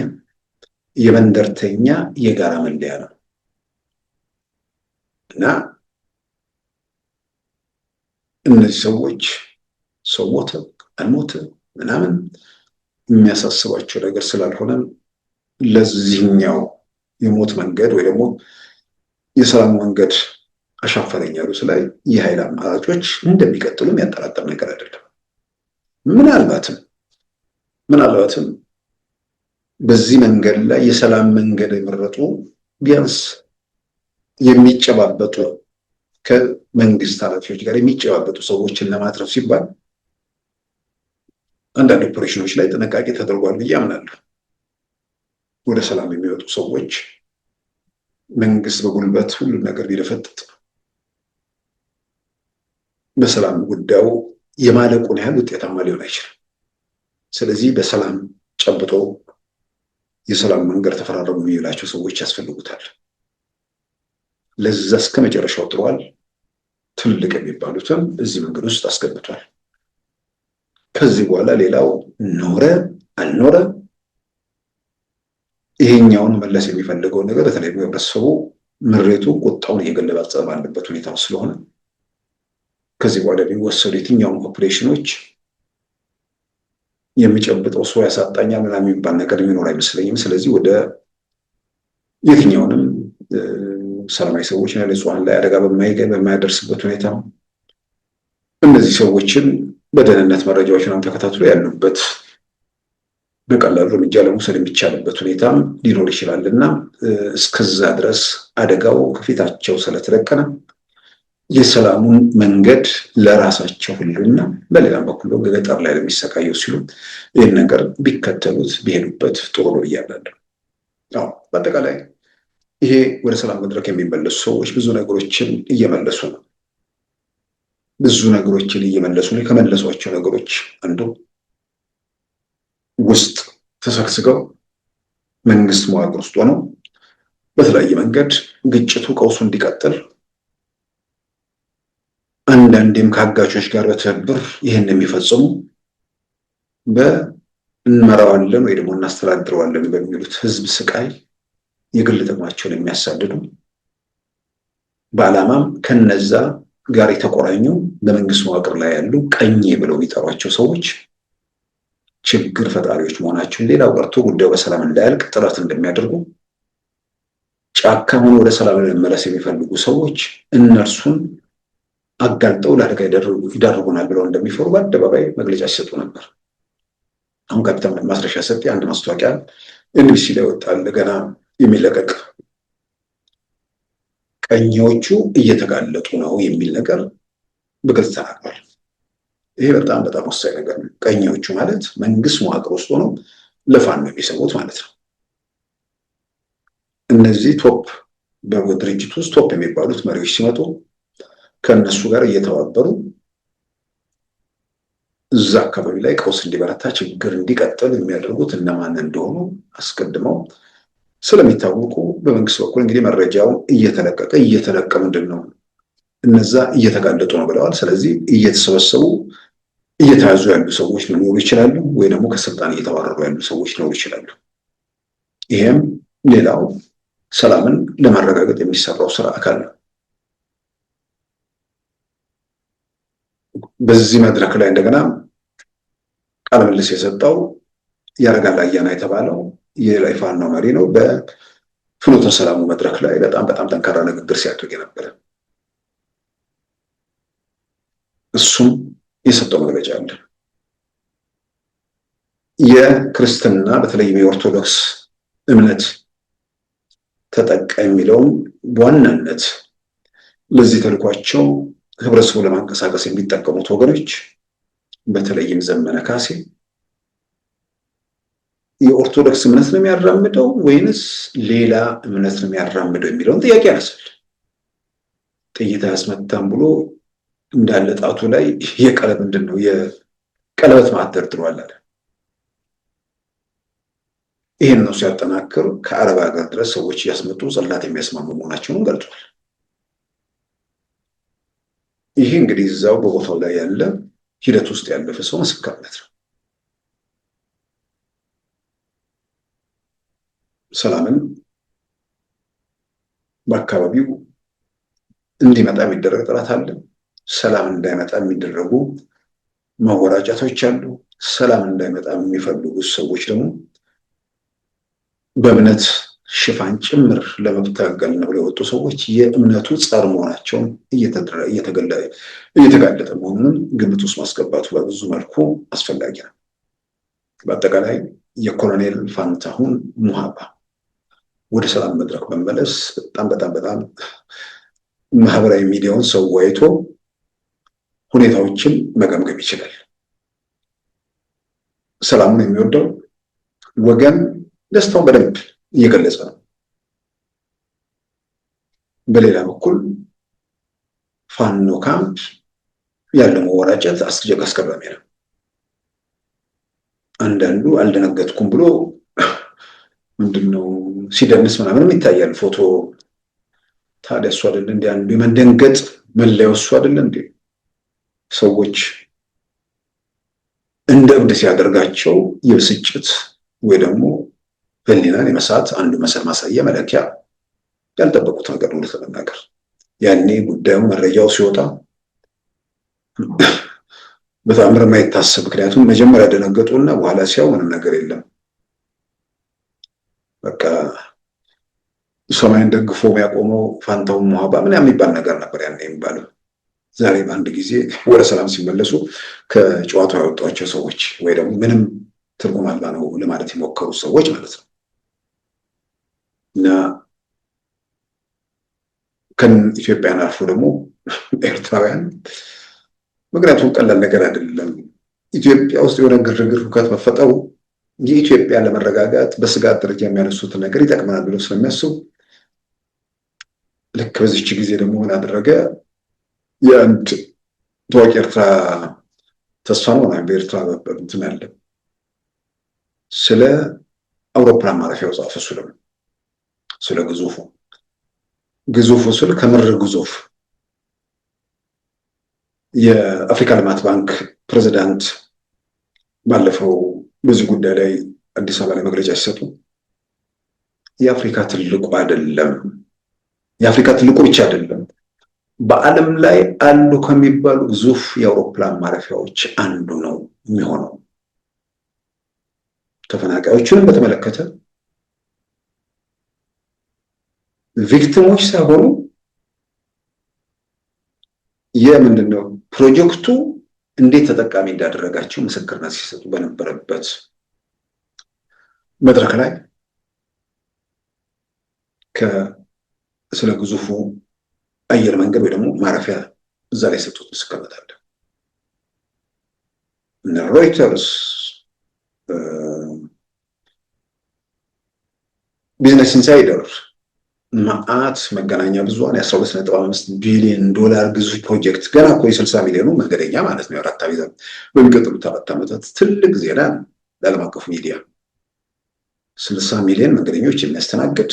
የመንደርተኛ የጋራ መለያ ነው እና እነዚህ ሰዎች ሰው ሞተ አልሞተ ምናምን የሚያሳስባቸው ነገር ስላልሆነ ለዚህኛው የሞት መንገድ ወይ ደግሞ የሰላም መንገድ አሻፈረኝ ያሉት ላይ የኃይል አማራጮች እንደሚቀጥሉ የሚያጠራጥር ነገር አይደለም። ምናልባትም በዚህ መንገድ ላይ የሰላም መንገድ የመረጡ ቢያንስ የሚጨባበጡ ከመንግስት ኃላፊዎች ጋር የሚጨባበጡ ሰዎችን ለማትረፍ ሲባል አንዳንድ ኦፕሬሽኖች ላይ ጥንቃቄ ተደርጓል ብዬ አምናለሁ። ወደ ሰላም የሚወጡ ሰዎች መንግስት በጉልበት ሁሉም ነገር ቢደፈጥጥ በሰላም ጉዳዩ የማለቁን ያህል ውጤታማ ሊሆን አይችልም። ስለዚህ በሰላም ጨብጦ የሰላም መንገድ ተፈራረሙ የሚላቸው ሰዎች ያስፈልጉታል። ለዛ እስከ መጨረሻው ጥሯል። ትልቅ የሚባሉትም እዚህ መንገድ ውስጥ አስገብቷል። ከዚህ በኋላ ሌላው ኖረ አልኖረ ይሄኛውን መለስ የሚፈልገው ነገር በተለይ ህብረተሰቡ ምሬቱን ቁጣውን እየገለባጸ ባለበት ሁኔታ ስለሆነ ከዚህ በኋላ የሚወሰዱ የትኛውም ኦፕሬሽኖች የሚጨብጠው ሰው ያሳጣኛል ምናምን የሚባል ነገር የሚኖር አይመስለኝም። ስለዚህ ወደ የትኛውንም ሰላማዊ ሰዎች እና ንጹሃን ላይ አደጋ በማያደርስበት ሁኔታ እነዚህ ሰዎችን በደህንነት መረጃዎች ምናምን ተከታትሎ ያሉበት በቀላሉ እርምጃ ለመውሰድ የሚቻልበት ሁኔታም ሊኖር ይችላል እና እስከዛ ድረስ አደጋው ከፊታቸው ስለተደቀነ የሰላሙን መንገድ ለራሳቸው ሁሉና በሌላም በኩል ገጠር ላይ ለሚሰቃየው ሲሉ ይህን ነገር ቢከተሉት ቢሄዱበት ጥሩ ነው እያለሁ። በአጠቃላይ ይሄ ወደ ሰላም መድረክ የሚመለሱ ሰዎች ብዙ ነገሮችን እየመለሱ ነው። ከመለሷቸው ነገሮች አንዱ ውስጥ ተሰግስገው መንግስት መዋቅር ውስጥ ሆነው በተለያየ መንገድ ግጭቱ ቀውሱ እንዲቀጥል አንዳንዴም ከአጋቾች ጋር በትብብር ይህን የሚፈጽሙ እንመራዋለን ወይ ደግሞ እናስተዳድረዋለን በሚሉት ህዝብ ስቃይ የግል ጥቅማቸውን የሚያሳድዱ በዓላማም ከነዛ ጋር የተቆራኙ በመንግስት መዋቅር ላይ ያሉ ቀኝ ብለው የሚጠሯቸው ሰዎች ችግር ፈጣሪዎች መሆናቸውን ሌላው ቀርቶ ጉዳዩ በሰላም እንዳያልቅ ጥረት እንደሚያደርጉ ጫካ ሆኖ ወደ ሰላም ለመመለስ የሚፈልጉ ሰዎች እነርሱን አጋልጠው ለአደጋ ይዳርጉናል ብለው እንደሚፈሩ በአደባባይ መግለጫ ሲሰጡ ነበር። አሁን ካፒታን ማስረሻ ሰጤ አንድ ማስታወቂያ ኤንቢሲ ላይ ወጣል ገና የሚለቀቅ ቀኞቹ እየተጋለጡ ነው የሚል ነገር በግልጽ ተናግሯል። ይሄ በጣም በጣም ወሳኝ ነገር ነው። ቀኞቹ ማለት መንግስት መዋቅር ውስጥ ሆነው ለፋኖ የሚሰሙት ማለት ነው። እነዚህ ቶፕ በድርጅቱ ውስጥ ቶፕ የሚባሉት መሪዎች ሲመጡ ከእነሱ ጋር እየተባበሩ እዛ አካባቢ ላይ ቀውስ እንዲበረታ ችግር እንዲቀጥል የሚያደርጉት እነማን እንደሆኑ አስቀድመው ስለሚታወቁ በመንግስት በኩል እንግዲህ መረጃው እየተለቀ ምንድን ነው እነዛ እየተጋለጡ ነው ብለዋል። ስለዚህ እየተሰበሰቡ እየተያዙ ያሉ ሰዎች ሊኖሩ ይችላሉ፣ ወይ ደግሞ ከስልጣን እየተባረሩ ያሉ ሰዎች ሊኖሩ ይችላሉ። ይሄም ሌላው ሰላምን ለማረጋገጥ የሚሰራው ስራ አካል ነው። በዚህ መድረክ ላይ እንደገና ቃለ ምልልስ የሰጠው ያረጋል አያና የተባለው የፋኖ መሪ ነው። በፍኖተ ሰላሙ መድረክ ላይ በጣም ጠንካራ ንግግር ሲያደርግ የነበረ እሱም የሰጠው መግለጫ አለ። የክርስትና በተለይም የኦርቶዶክስ እምነት ተጠቃ የሚለውም በዋናነት ለዚህ ተልኳቸው ህብረተሰቡ ለማንቀሳቀስ የሚጠቀሙት ወገኖች በተለይም ዘመነ ካሴ የኦርቶዶክስ እምነት ነው የሚያራምደው ወይንስ ሌላ እምነት ነው የሚያራምደው የሚለውን ጥያቄ ያነሳል። ጥይት አያስመታም ብሎ እንዳለ ጣቱ ላይ የቀለበት ማዕተብ ደርድሯል አለ። ይህን ነው ሲያጠናክር ከአረብ ሀገር ድረስ ሰዎች እያስመጡ ጽላት የሚያስማሙ መሆናቸውን ገልጿል። ይሄ እንግዲህ እዛው በቦታው ላይ ያለ ሂደት ውስጥ ያለፈ ሰው ምስክርነት ነው። ሰላምን በአካባቢው እንዲመጣ የሚደረግ ጥረት አለ። ሰላም እንዳይመጣ የሚደረጉ መወራጨቶች አሉ። ሰላም እንዳይመጣ የሚፈልጉ ሰዎች ደግሞ በእምነት ሽፋን ጭምር ለመታገል ነው የወጡ ሰዎች የእምነቱ ጸር መሆናቸውን እየተጋለጠ መሆኑን ግምት ውስጥ ማስገባቱ በብዙ መልኩ አስፈላጊ ነው። በአጠቃላይ የኮሎኔል ፋንታሁን ሙሃባ ወደ ሰላም መድረክ መመለስ በጣም ማህበራዊ ሚዲያውን ሰው አይቶ ሁኔታዎችን መገምገም ይችላል። ሰላሙን የሚወደው ወገን ደስታውን በደንብ እየገለጸ ነው። በሌላ በኩል ፋኖ ካምፕ ያለው መወራጨት አስገራሚ ነው። አንዳንዱ አልደነገጥኩም ብሎ ምንድነው ሲደንስ ምናምን ይታያል ፎቶ። ታዲያ እሱ አይደል እንዴ አንዱ የመደንገጥ መለያው እሱ አይደል እንዴ? ሰዎች እንደ እብድ ሲያደርጋቸው የብስጭት ወይ ደግሞ ህሊናን የመሳት አንዱ ማሳያ መለኪያ ያልጠበቁት ነገር ነው ለመናገር። ያኔ ጉዳዩ መረጃው ሲወጣ በጣም የማይታሰብ ምክንያቱም መጀመሪያ ደነገጡና በኋላ ሲያው ምንም ነገር የለም በቃ ሰማይን ደግፎ የሚያቆመው ፋንታሁን ሙሃባ ምን የሚባል ነገር ነበር ያኔ የሚባለው። ዛሬ በአንድ ጊዜ ወደ ሰላም ሲመለሱ ከጨዋታው ያወጧቸው ሰዎች ወይ ደግሞ ምንም ትርጉም አልባ ነው ለማለት የሞከሩ ሰዎች ማለት ነው። እና ከኢትዮጵያን አልፎ ደግሞ ኤርትራውያን። ምክንያቱም ቀላል ነገር አይደለም። ኢትዮጵያ ውስጥ የሆነ ግርግር፣ ሁከት መፈጠሩ የኢትዮጵያ ለመረጋጋት በስጋት ደረጃ የሚያነሱትን ነገር ይጠቅመናል ብለው ስለሚያስቡ ልክ በዚች ጊዜ ደግሞ ምን አደረገ? የአንድ ታዋቂ ኤርትራ ተስፋ ነው በኤርትራ እንትን ያለ ስለ አውሮፕላን ማረፊያው ጻፈ። ስለ ግዙፉ ስል ከምር ግዙፍ የአፍሪካ ልማት ባንክ ፕሬዚዳንት ባለፈው በዚህ ጉዳይ ላይ አዲስ አበባ ላይ መግለጫ ሲሰጡ የአፍሪካ ትልቁ አይደለም፣ የአፍሪካ ትልቁ ብቻ አይደለም፣ በዓለም ላይ አሉ ከሚባሉ ግዙፍ የአውሮፕላን ማረፊያዎች አንዱ ነው የሚሆነው። ተፈናቃዮቹንም በተመለከተ ቪክቲሞች ሳይሆኑ የምንድነው ፕሮጀክቱ እንዴት ተጠቃሚ እንዳደረጋቸው ምስክርነት ሲሰጡ በነበረበት መድረክ ላይ ስለ ግዙፉ አየር መንገድ ወይ ደግሞ ማረፊያ እዛ ላይ ሰጡት ምስክርነት አለ። እነ ሮይተርስ፣ ቢዝነስ ኢንሳይደር፣ መዓት መገናኛ ብዙሃን የ12.5 ቢሊዮን ዶላር ግዙፍ ፕሮጀክት ገና እኮ የ60 ሚሊዮኑ መንገደኛ ማለት ነው። የአራት ዓመት በሚቀጥሉት 4 ዓመታት ትልቅ ዜና ለዓለም አቀፉ ሚዲያ 60 ሚሊዮን መንገደኞች የሚያስተናግድ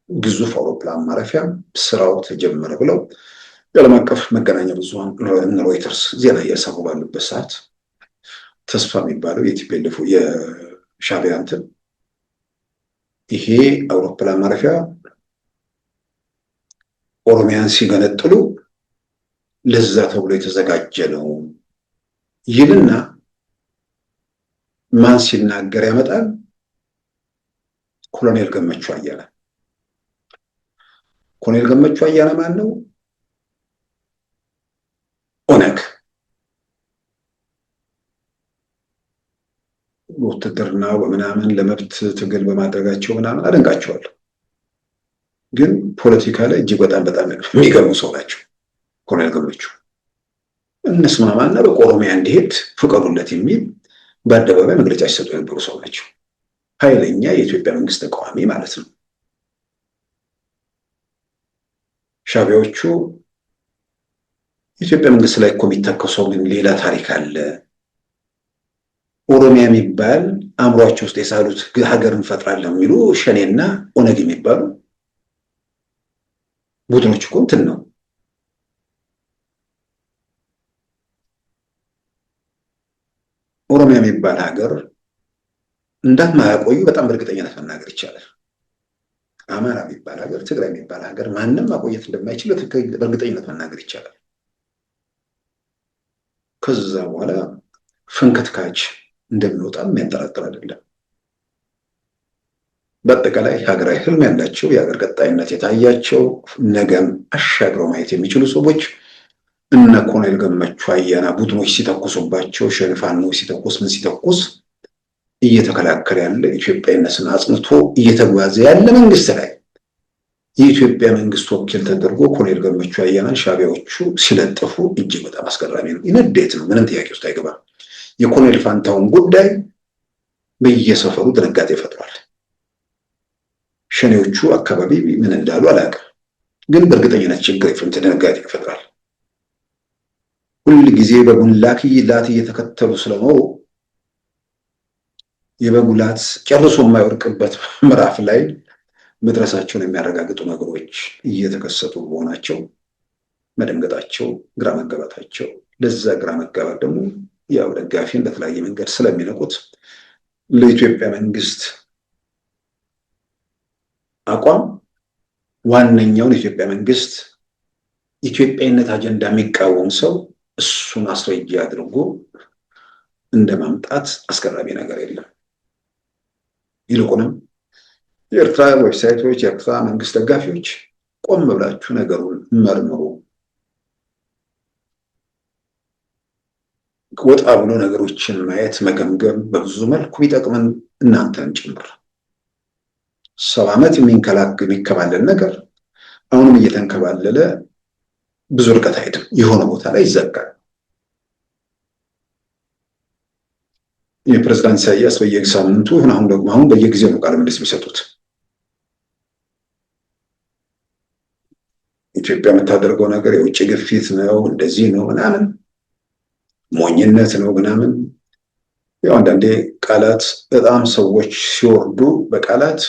ግዙፍ አውሮፕላን ማረፊያ ስራው ተጀመረ ብለው የዓለም አቀፍ መገናኛ ብዙሃን እነ ሮይተርስ ዜና እያሰሩ ባሉበት ሰዓት ተስፋ የሚባለው የቲፒኤልኤፍ የሻዕቢያ እንትን ይሄ አውሮፕላን ማረፊያ ኦሮሚያን ሲገነጥሉ ለዛ ተብሎ የተዘጋጀ ነው ይልና ማን ሲናገር ያመጣል? ኮሎኔል ገመቹ አያና። ኮሎኔል ገመቹ አያና ማን ነው? ኦነግ ውትድርና በምናምን ለመብት ትግል በማድረጋቸው ምናምን አደንቃቸዋለሁ። ግን ፖለቲካ ላይ እጅግ በጣም የሚገርሙ ሰው ናቸው። ኮሎኔል ገመቹ እንስማማና በኦሮሚያ እንዲሄድ ፍቀዱለት የሚል በአደባባይ መግለጫ ሲሰጡ የነበሩ ሰው ናቸው። ኃይለኛ የኢትዮጵያ መንግስት ተቃዋሚ ማለት ነው። ሻዕቢያዎቹ የኢትዮጵያ መንግስት ላይ እኮ የሚተከሰው ግን ሌላ ታሪክ አለ። ኦሮሚያ የሚባል አእምሯቸው ውስጥ የሳሉት ሀገር እንፈጥራለን የሚሉ ሸኔና ኦነግ የሚባሉ ቡድኖች እኮ እንትን ነው። ኦሮሚያ የሚባል ሀገር እንዳትማያቆዩ በጣም በእርግጠኝነት መናገር ይቻላል። አማራ የሚባል ሀገር፣ ትግራይ የሚባል ሀገር ማንም ማቆየት እንደማይችል በእርግጠኝነት መናገር ይቻላል። ከዛ በኋላ ፍንክትካች እንደሚወጣ የሚያጠራጥር አይደለም። በአጠቃላይ ሀገራዊ ህልም ያላቸው የሀገር ቀጣይነት የታያቸው ነገም አሻግረው ማየት የሚችሉ ሰዎች እነ ኮሎኔል ገመቹ አያና ቡድኖች ሲተኩሱባቸው ሸንፋኖ ሲተኩስ ምን ሲተኩስ እየተከላከለ ያለ ኢትዮጵያዊነትን አጽንቶ እየተጓዘ ያለ መንግስት ላይ የኢትዮጵያ መንግስት ወኪል ተደርጎ ኮሎኔል ገመቹ አያናን ሻዕቢያዎቹ ሲለጥፉ እጅግ በጣም አስገራሚ ነው። ይነዴት ነው፣ ምንም ጥያቄ ውስጥ አይገባም። የኮሎኔል ፋንታውን ጉዳይ በየሰፈሩ ድንጋጤ ፈጥሯል። ሸኔዎቹ አካባቢ ምን እንዳሉ አላውቅም፣ ግን በእርግጠኝነት ችግር ድንጋጤ ይፈጥራል። ሁል ጊዜ በጉላክ ላት እየተከተሉ ስለኖሩ የበጉላት ጨርሶ የማይወርቅበት ምዕራፍ ላይ መድረሳቸውን የሚያረጋግጡ ነገሮች እየተከሰቱ መሆናቸው መደንገጣቸው፣ ግራ መጋባታቸው፣ ለዛ ግራ መጋባት ደግሞ ያው ደጋፊን በተለያየ መንገድ ስለሚነቁት ለኢትዮጵያ መንግስት አቋም ዋነኛውን የኢትዮጵያ መንግስት ኢትዮጵያዊነት አጀንዳ የሚቃወም ሰው እሱን አስረጃ አድርጎ እንደማምጣት አስገራሚ ነገር የለም። ይልቁንም የኤርትራ ዌብሳይቶች፣ የኤርትራ መንግስት ደጋፊዎች ቆም ብላችሁ ነገሩን መርምሩ፣ ወጣ ብሎ ነገሮችን ማየት መገምገም በብዙ መልኩ ቢጠቅመን እናንተን ጭምር። 70 ዓመት የሚንከባለል ነገር አሁንም እየተንከባለለ ብዙ ርቀት አይሄድም። የሆነ ቦታ ላይ ይዘጋል። የፕሬዝዳንት ኢሳያስ በየሳምንቱ አሁን በየጊዜው ነው ቃለ ምልልስ የሚሰጡት። ኢትዮጵያ የምታደርገው ነገር የውጭ ግፊት ነው፣ እንደዚህ ነው ምናምን፣ ሞኝነት ነው ምናምን። ያው አንዳንዴ ቃላት በጣም ሰዎች ሲወርዱ በቃላት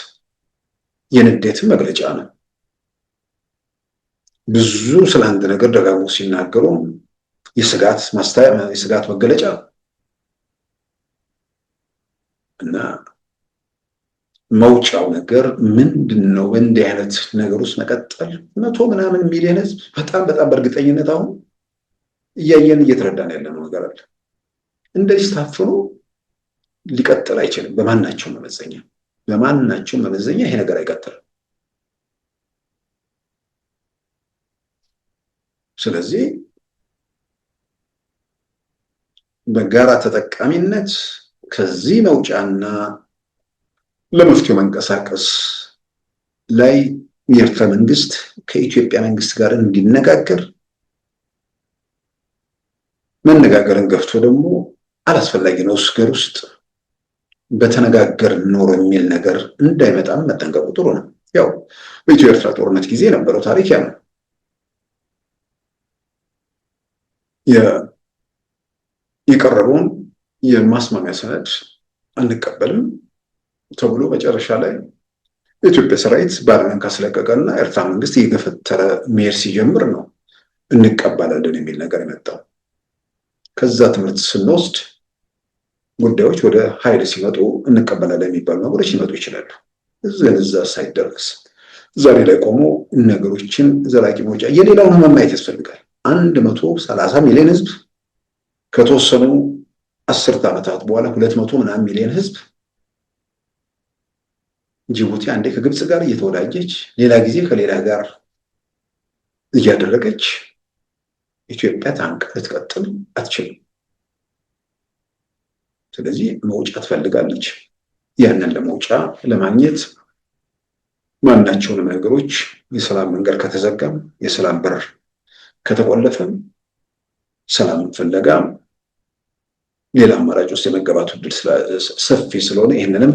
የንዴትን መግለጫ ነው። ብዙ ስለ አንድ ነገር ደጋግሞ ሲናገሩ የስጋት መገለጫ እና መውጫው ነገር ምንድን ነው? እንዲህ አይነት ነገር ውስጥ መቀጠል 100 ምናምን ሚሊዮን ህዝብ በጣም በእርግጠኝነት አሁን እያየን እየተረዳን ያለነው ነገር አለ። እንደዚህ ታፍኖ ሊቀጥል አይችልም። በማናቸው መመዘኛ ይሄ ነገር አይቀጥልም። ስለዚህ በጋራ ተጠቃሚነት ከዚህ መውጫና ለመፍትሄው መንቀሳቀስ ላይ የኤርትራ መንግስት ከኢትዮጵያ መንግስት ጋር እንዲነጋገር፣ መነጋገርን ገፍቶ ደግሞ አላስፈላጊ ነው ነገር ውስጥ በተነጋገር ኖሮ የሚል ነገር እንዳይመጣም መጠንቀቁ ጥሩ ነው። ያው በኢትዮ ኤርትራ ጦርነት ጊዜ የነበረው ታሪክ ያ ነው። የቀረበውን የማስማሚያ ሰነድ አንቀበልም ተብሎ መጨረሻ ላይ የኢትዮጵያ ሰራዊት ባድመን ካስለቀቀና ኤርትራ መንግስት እየገፈተረ መሄድ ሲጀምር ነው እንቀበላለን የሚል ነገር የመጣው። ከዛ ትምህርት ስንወስድ ጉዳዮች ወደ ኃይል ሲመጡ እንቀበላለን የሚባሉ ነገሮች ሊመጡ ይችላሉ። እዛ ሳይደረስ ዛሬ ላይ ቆሞ ነገሮችን ዘላቂ መውጫ የሌላውን ህመም ማየት ያስፈልጋል። 130 ሚሊዮን ህዝብ ከተወሰኑ 10 ዓመታት በኋላ 200 ምናምን ሚሊዮን ህዝብ ጅቡቲ አንዴ ከግብጽ ጋር እየተወዳጀች ሌላ ጊዜ ከሌላ ጋር እያደረገች ኢትዮጵያ ታንቃ ልትቀጥል አትችልም። ስለዚህ መውጫ ትፈልጋለች። ያንን ለመውጫ ለማግኘት ማናቸውንም ነገሮች የሰላም መንገድ ከተዘጋም የሰላም በር ከተቆለፈም ሰላም ፍለጋ ሌላ አማራጭ ውስጥ የመገባቱ ዕድል ሰፊ ስለሆነ ይህንንም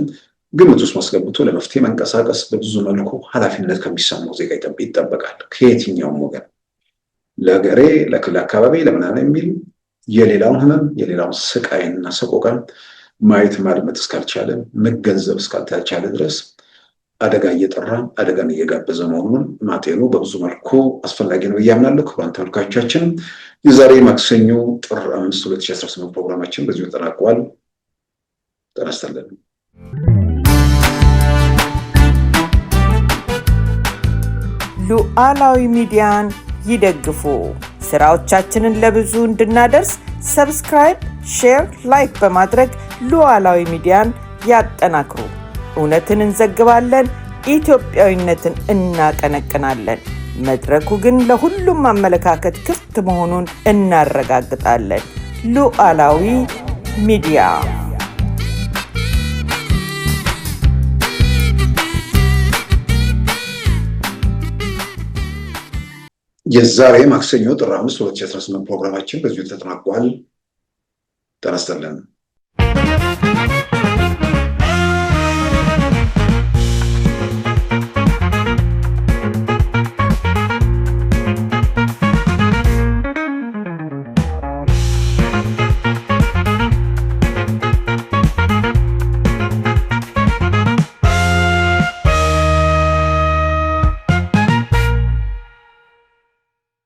ግምት ውስጥ ማስገብቶ ለመፍትሄ መንቀሳቀስ በብዙ መልኩ ኃላፊነት ከሚሰማው ዜጋ ይጠበቃል። ከየትኛውም ወገን ለገሬ ለክልል አካባቢ ለምናምን የሚል የሌላውን ህመም የሌላውን ስቃይና ሰቆቃን ማየት ማድመጥ እስካልቻለ መገንዘብ እስካልተቻለ ድረስ አደጋ እየጠራ አደጋን እየጋበዘ መሆኑን ማጤኑ በብዙ መልኩ አስፈላጊ ነው እያምናለሁ። ክቡራን ተመልካቾቻችን የዛሬ ማክሰኞ ጥር 5 2018 ፕሮግራማችን በዚሁ ተጠናቋል። ጤና ይስጥልን። ሉዓላዊ ሚዲያን ይደግፉ። ስራዎቻችንን ለብዙ እንድናደርስ ሰብስክራይብ፣ ሼር፣ ላይክ በማድረግ ሉዓላዊ ሚዲያን ያጠናክሩ። እውነትን እንዘግባለን፣ ኢትዮጵያዊነትን እናቀነቅናለን። መድረኩ ግን ለሁሉም አመለካከት ክፍት መሆኑን እናረጋግጣለን። ሉዓላዊ ሚዲያ የዛሬ ማክሰኞ ጥር 5 2018 ፕሮግራማችን በዚሁ ተጠናቋል። ጤና ይስጥልን።